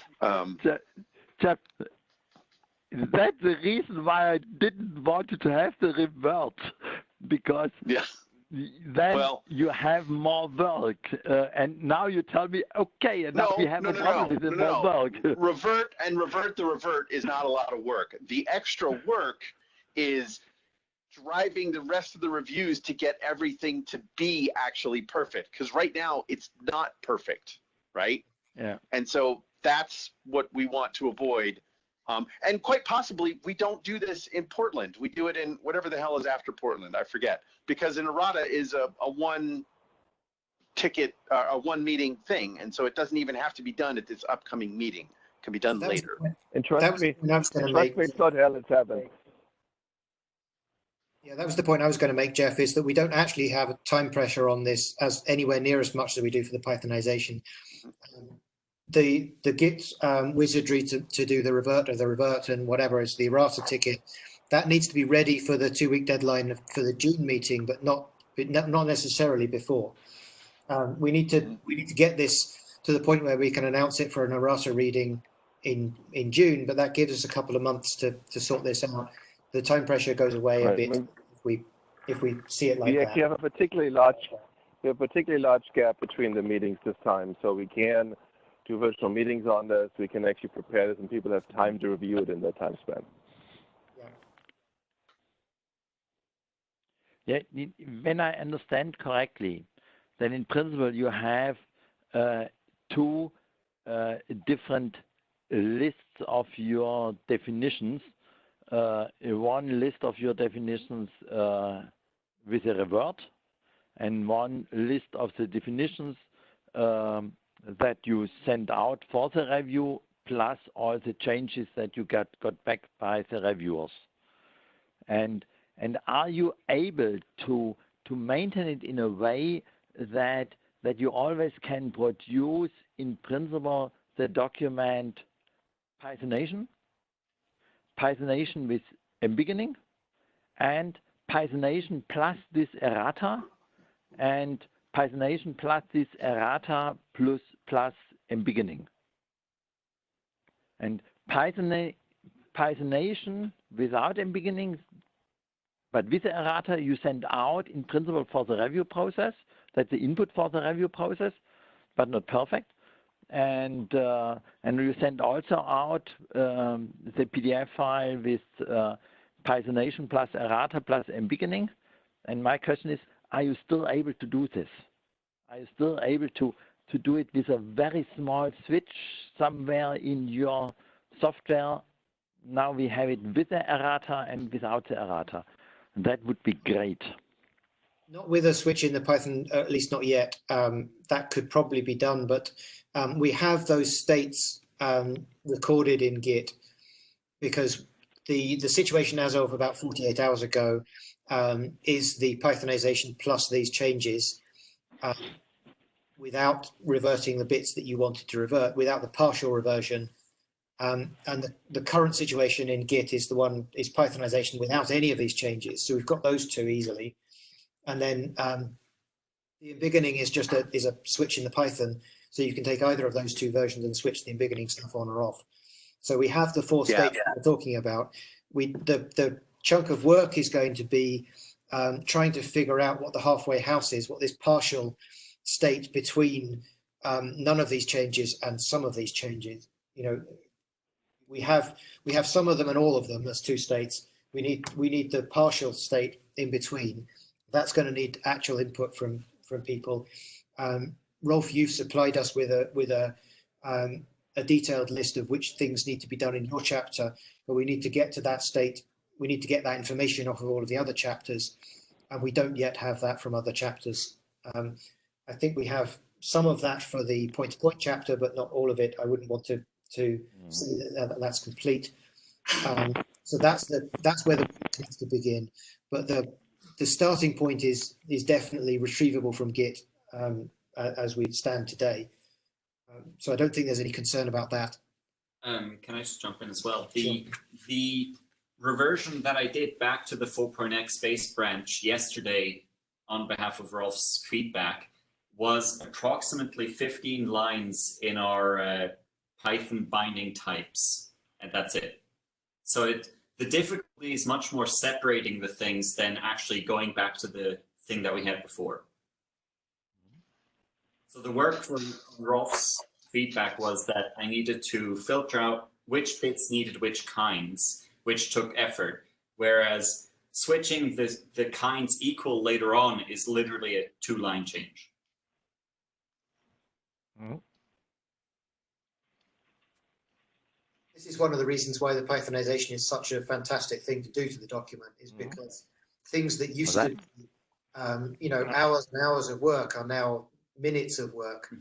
That's the reason why I didn't want to have the revert, because then you have more work. And now you tell me, okay, and now we have a problem with the more work. Revert the revert is not a lot of work. The extra work is driving the rest of the reviews to get everything to be actually perfect, because right now it's not perfect, right? Yeah. And so that's what we want to avoid. And quite possibly we don't do this in Portland. We do it in whatever the hell is after Portland, I forget, because an errata is a one ticket, a one meeting thing, and so it doesn't even have to be done at this upcoming meeting. It can be done later. And trust me, it's not hell, it's heaven. Yeah, that was the point I was going to make, Jeff, is that we don't actually have a time pressure on this as anywhere near as much as we do for the Pythonization. The Git wizardry to do the revert and whatever is the errata ticket, that needs to be ready for the 2-week deadline for the June meeting, but not necessarily before. We need to get this to the point where we can announce it for an errata reading in June, but that gives us a couple of months to sort this out. The time pressure goes away a bit if we see it like that. We actually have a particularly large gap between the meetings this time, so we can do virtual meetings on this. We can actually prepare this, and people have time to review it in their time span. Yeah, when I understand correctly, then in principle you have two different lists of your definitions. One list of your definitions with a revert, and one list of the definitions that you send out for the review, plus all the changes that you got back by the reviewers. And are you able to maintain it in a way that you always can produce in principle the document Pythonation with a beginning, and Pythonation plus this errata, and Pythonation plus this errata plus a beginning. And Pythonation without a beginning, but with the errata you send out in principle for the review process. That's the input for the review process, but not perfect. And you send also out the PDF file with Pythonation plus errata plus a beginning. And my question is, are you still able to do this? Are you still able to do it with a very small switch somewhere in your software? Now we have it with the errata and without the errata. That would be great. Not with a switch in the Python, at least not yet. That could probably be done, but we have those states recorded in Git, because the situation as of about 48 hours ago is the Pythonization plus these changes without reverting the bits that you wanted to revert, without the partial reversion And the current situation in Git is Pythonization without any of these changes. So we've got those two easily. And then the beginning is just a switch in the Python. So you can take either of those two versions and switch the beginning stuff on or off. So we have the four states we're talking about. The chunk of work is going to be trying to figure out what the halfway house is, what this partial state between none of these changes and some of these changes. We have some of them and all of them. That's two states. We need the partial state in between. That's going to need actual input from people. Rolf, you've supplied us with a detailed list of which things need to be done in your chapter, but we need to get to that state. We need to get that information off of all of the other chapters, and we don't yet have that from other chapters. I think we have some of that for the point-to-point chapter, but not all of it. I wouldn't want to say that's complete. So that's where the work has to begin. But the starting point is definitely retrievable from Git as we stand today. So I don't think there's any concern about that. Can I just jump in as well? Sure. The reversion that I did back to the 4.x base branch yesterday on behalf of Rolf's feedback was approximately 15 lines in our Python binding types, and that's it. So the difficulty is much more separating the things than actually going back to the thing that we had before. So the work from Rolf's feedback was that I needed to filter out which bits needed which kinds, which took effort, whereas switching the kinds equal later on is literally a 2-line change. Mm-hmm. This is one of the reasons why the Pythonization is such a fantastic thing to do to the document, is because things that used to be, hours and hours of work are now minutes of work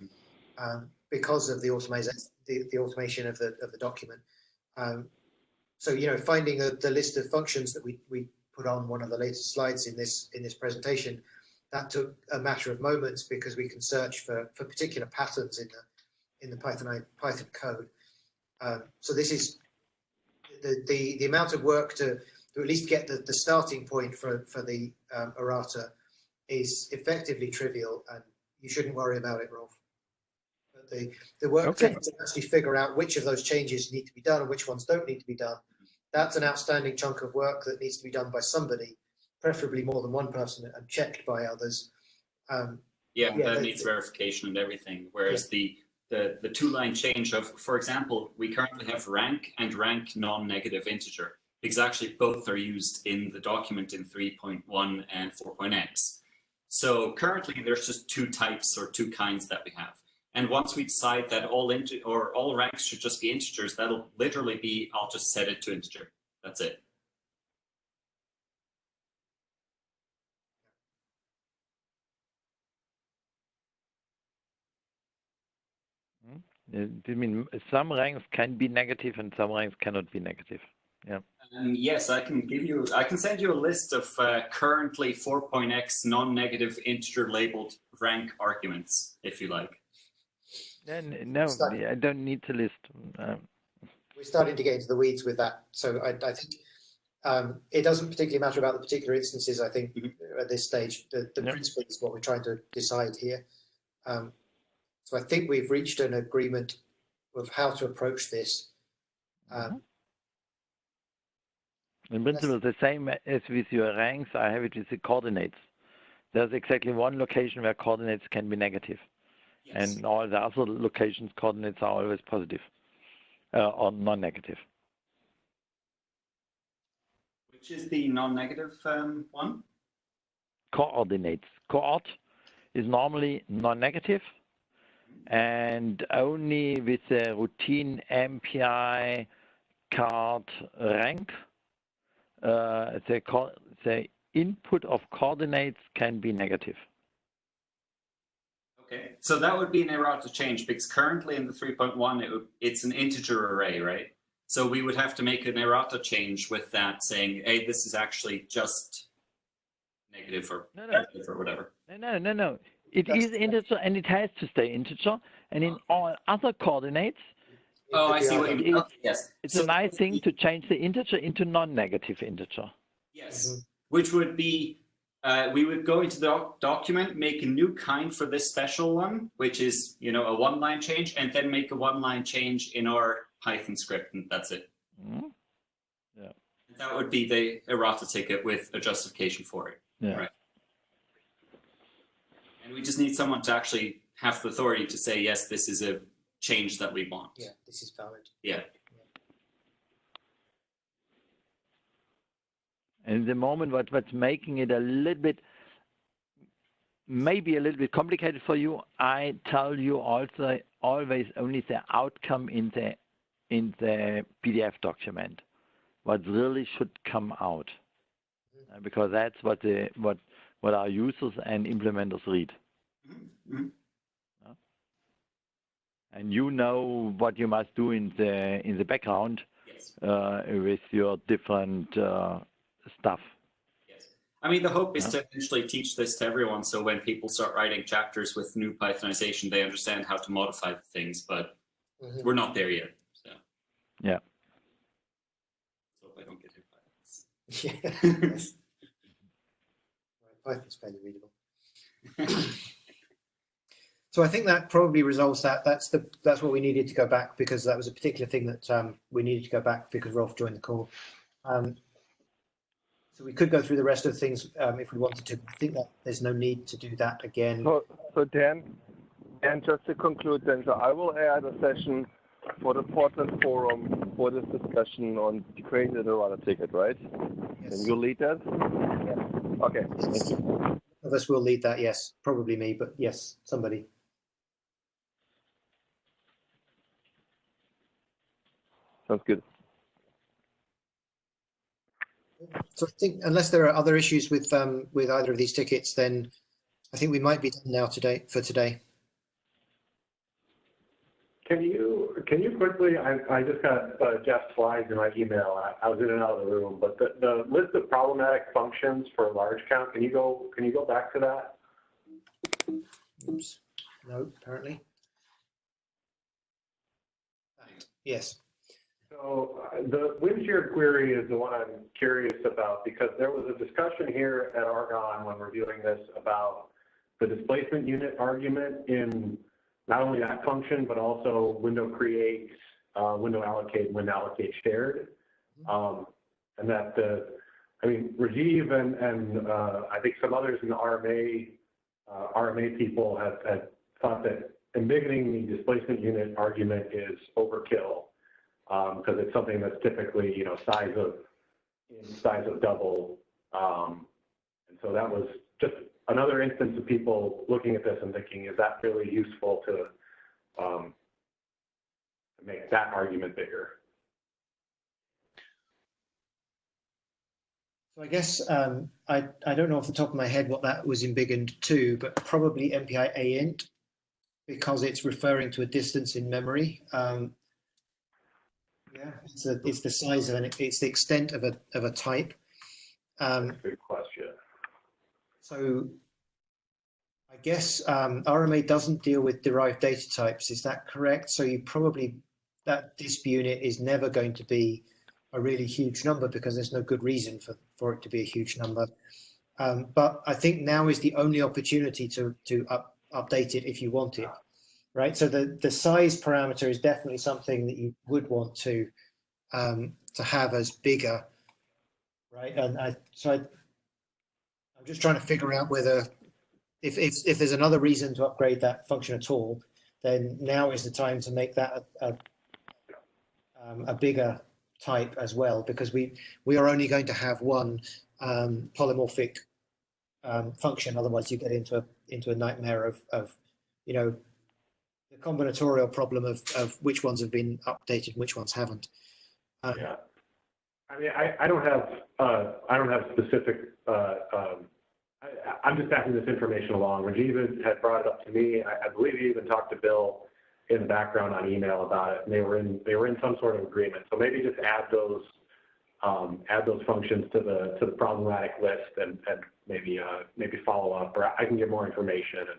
because of the automation of the document. So finding the list of functions that we put on one of the latest slides in this presentation, that took a matter of moments because we can search for particular patterns in the Python code. So this is the amount of work to at least get the starting point for the errata is effectively trivial, and you shouldn't worry about it, Rolf. But the work to actually figure out which of those changes need to be done and which ones don't need to be done, that's an outstanding chunk of work that needs to be done by somebody, preferably more than one person, and checked by others. That needs verification and everything, whereas the 2-line change of, for example, we currently have rank and rank non-negative integer, because actually both are used in the document in 3.1 and 4.x. So currently there's just 2 types or 2 kinds that we have. And once we decide that all ranks should just be integers, that'll literally be, I'll just set it to integer. That's it. You mean some ranks can be negative and some ranks cannot be negative? Yeah. Yes, I can send you a list of currently 4.x non-negative integer labeled rank arguments, if you like. No, I don't need to list. We're starting to get into the weeds with that. So I think it doesn't particularly matter about the particular instances, I think, at this stage. The principle is what we're trying to decide here. So I think we've reached an agreement of how to approach this. In principle, the same as with your ranks, I have it with the coordinates. There's exactly one location where coordinates can be negative. Yes. And all the other locations, coordinates are always positive or non-negative. Which is the non-negative one? Coordinates. Coord is normally non-negative, and only with the routine MPI card rank, the input of coordinates can be negative. Okay, so that would be an errata change, because currently in the 3.1 it's an integer array, right? So we would have to make an errata change with that, saying, hey, this is actually just negative or negative or whatever. No. It is integer and it has to stay integer. And in all other coordinates, Oh, I see what you mean. Okay, yes. It's So a nice thing to change the integer into non-negative integer. yes, which would be, we would go into the document, make a new kind for this special one, which is, you know, a one-line change, and then make a one-line change in our Python script, and that's it. Mm. Yeah. That would be the errata ticket with a justification for it. Yeah. Right. And we just need someone to actually have the authority to say, yes, this is a change that we want. Yeah, this is valid. Yeah. And at the moment, what's making it a little bit, maybe a little bit complicated for you, I tell you also always only the outcome in the PDF document, what really should come out, because that's what our users and implementers read. Mm-hmm. And you know what you must do in the background. Yes. With your different stuff. Yes. I mean, the hope is to eventually teach this to everyone, so when people start writing chapters with new Pythonization, they understand how to modify the things, but we're not there yet. So. Yeah. So hope I don't get hit by this. Yeah. Python's fairly readable. So I think that probably resolves that. That's what we needed to go back, because that was a particular thing that we needed to go back because Rolf joined the call. So we could go through the rest of the things if we wanted to. I think that there's no need to do that again. So Dan, just to conclude then, so I will add a session for the Portland forum for this discussion on creating the errata ticket, right? Yes. And you'll lead that? Yeah. Okay. Yes. One of us will lead that, yes. Probably me, but yes, somebody. Sounds good. So I think unless there are other issues with either of these tickets, then I think we might be done now for today. Can you quickly? I just got Jeff's slides in my email. I was in and out of the room, but the list of problematic functions for large count. Can you go back to that? Oops. No, apparently. Yes. So the WinShared query is the one I'm curious about, because there was a discussion here at Argonne when reviewing this about the displacement unit argument in not only that function, but also window create, window allocate, window allocate shared. And that Rajiv and I think some others in the RMA people have thought that embiggening the displacement unit argument is overkill. Because it's something that's typically, size of double. And so that was just another instance of people looking at this and thinking, is that really useful to make that argument bigger? So I guess I don't know off the top of my head what that was embiggened to, but probably MPI aint, because it's referring to a distance in memory. Yeah, it's the size of it's the extent of a type. Good question. So I guess RMA doesn't deal with derived data types. Is that correct? So you probably, that disp unit is never going to be a really huge number because there's no good reason for it to be a huge number. But I think now is the only opportunity to update it if you want it. Right, so the size parameter is definitely something that you would want to have as bigger, right? And I'm just trying to figure out whether if there's another reason to upgrade that function at all, then now is the time to make that a bigger type as well, because we are only going to have one polymorphic function. Otherwise, you get into a nightmare of the combinatorial problem of which ones have been updated and which ones haven't. Yeah, I mean, I don't have specific. I'm just passing this information along. Rajiv had brought it up to me. I believe he even talked to Bill in the background on email about it, and they were in some sort of agreement. So maybe just add those functions to the problematic list, and maybe follow up, or I can get more information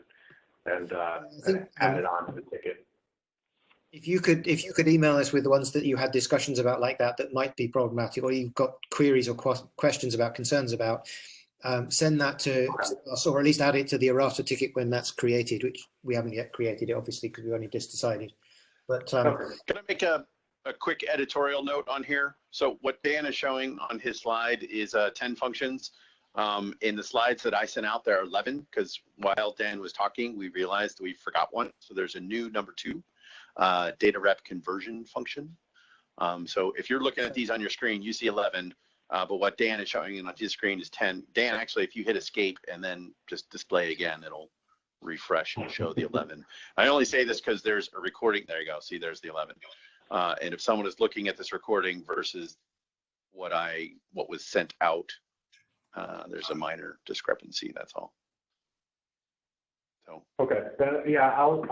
and add it on to the ticket. If you could email us with the ones that you had discussions about like that might be problematic, or you've got queries or questions about, concerns about, send that to us, or at least add it to the errata ticket when that's created, which we haven't yet created it, obviously, because we only just decided. But Can I make a quick editorial note on here? So what Dan is showing on his slide is 10 functions. In the slides that I sent out, there are 11, because while Dan was talking, we realized we forgot one. So there's a new number 2. Data rep conversion function. So if you're looking at these on your screen, you see 11, but what Dan is showing on his screen is 10. Dan, actually, if you hit escape and then just display again, it'll refresh and show the 11. I only say this because there's a recording. There you go. See, there's the 11. And if someone is looking at this recording versus what was sent out, there's a minor discrepancy. That's all. So okay, yeah, I'll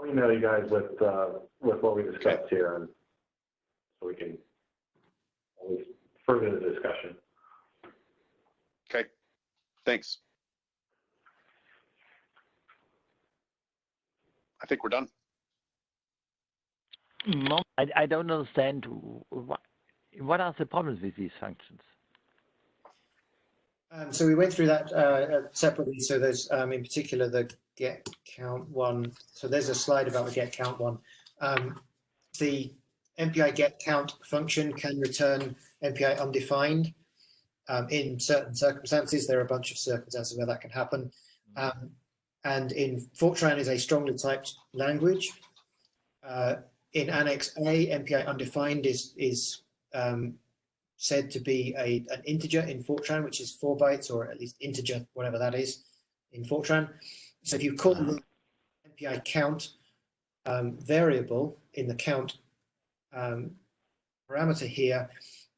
email you guys with what we discussed here, and so we can at least further the discussion. okay, thanks. I think we're done. No, I don't understand what are the problems with these functions. So we went through that separately. So there's in particular the get count one. So there's a slide about the get count one. The MPI get count function can return MPI undefined in certain circumstances. There are a bunch of circumstances where that can happen. And in Fortran is a strongly typed language. In Annex A, MPI undefined is said to be an integer in Fortran, which is 4 bytes, or at least integer, whatever that is, in Fortran. So if you call the MPI count variable in the count parameter here,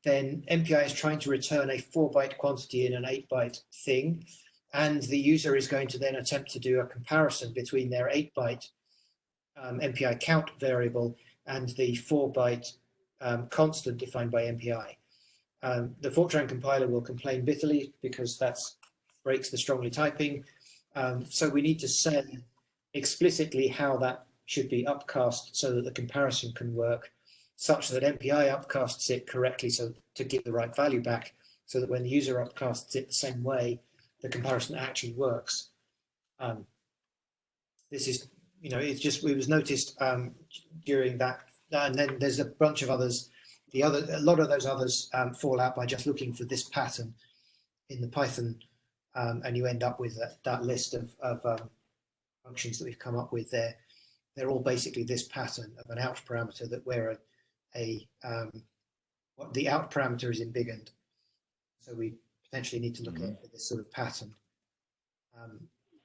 then MPI is trying to return a 4-byte quantity in an 8-byte thing, and the user is going to then attempt to do a comparison between their 8-byte MPI count variable and the 4-byte constant defined by MPI. The Fortran compiler will complain bitterly because that breaks the strongly typing. So we need to say explicitly how that should be upcast so that the comparison can work, such that MPI upcasts it correctly so to give the right value back, so that when the user upcasts it the same way, the comparison actually works. This is, it was noticed during that, and then there's a bunch of others. A lot of those others fall out by just looking for this pattern in the Python, and you end up with that list of functions that we've come up with there. They're all basically this pattern of an out parameter that where the out parameter is embiggened. So we potentially need to look at this sort of pattern.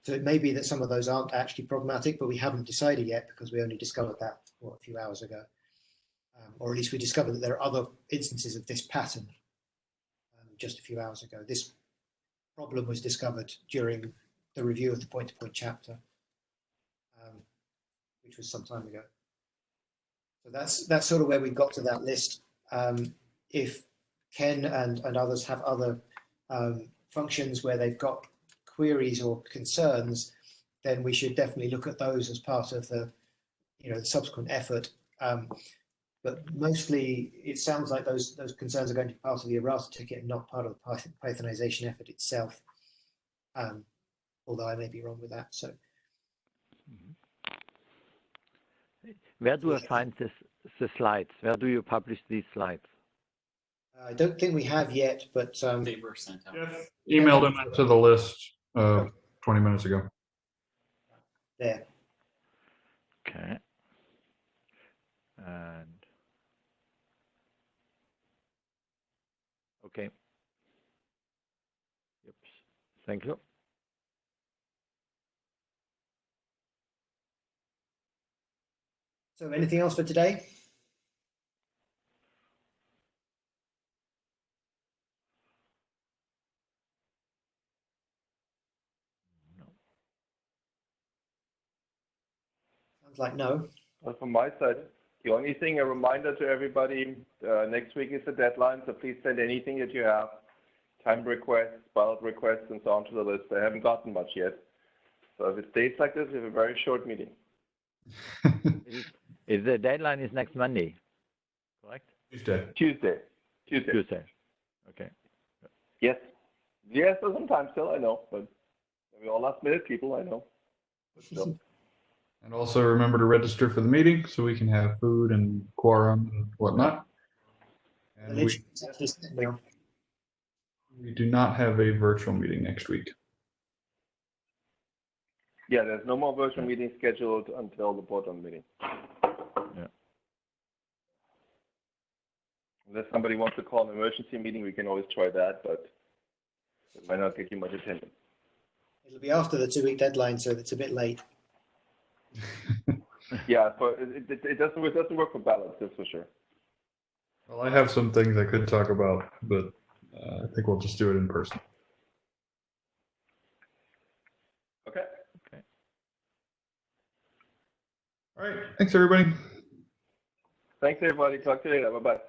So it may be that some of those aren't actually problematic, but we haven't decided yet because we only discovered that a few hours ago. Or at least we discovered that there are other instances of this pattern just a few hours ago. This problem was discovered during the review of the point-to-point chapter, which was some time ago. So that's sort of where we got to that list. If Ken and others have other functions where they've got queries or concerns, then we should definitely look at those as part of the subsequent effort. But mostly, it sounds like those concerns are going to be part of the errata ticket and not part of the Pythonization effort itself. Although I may be wrong with that. So, where do I find the slides? Where do you publish these slides? I don't think we have yet, but They were sent out. Jeff emailed them to the list 20 minutes ago. There. Okay. And okay. Yep. Thank you. So anything else for today? No. Sounds like no. Well, from my side, the only thing, a reminder to everybody, next week is the deadline, so please send anything that you have, time requests, ballot requests, and so on to the list. I haven't gotten much yet. So if it stays like this, we have a very short meeting. The deadline is next Monday, correct? Tuesday. Tuesday. Okay. Yes. Yes, sometimes still, I know, but we all last minute people, I know. But still. And also remember to register for the meeting so we can have food and quorum and whatnot. And we do not have a virtual meeting next week. Yeah, there's no more virtual meeting scheduled until the board meeting. Yeah. Unless somebody wants to call an emergency meeting, we can always try that, but it might not get you much attention. It'll be after the 2-week deadline, so it's a bit late. Yeah, so it doesn't work for ballots, that's for sure. Well, I have some things I could talk about, but I think we'll just do it in person. Okay. All right. Thanks, everybody. Thanks, everybody. Talk to you later. Bye-bye.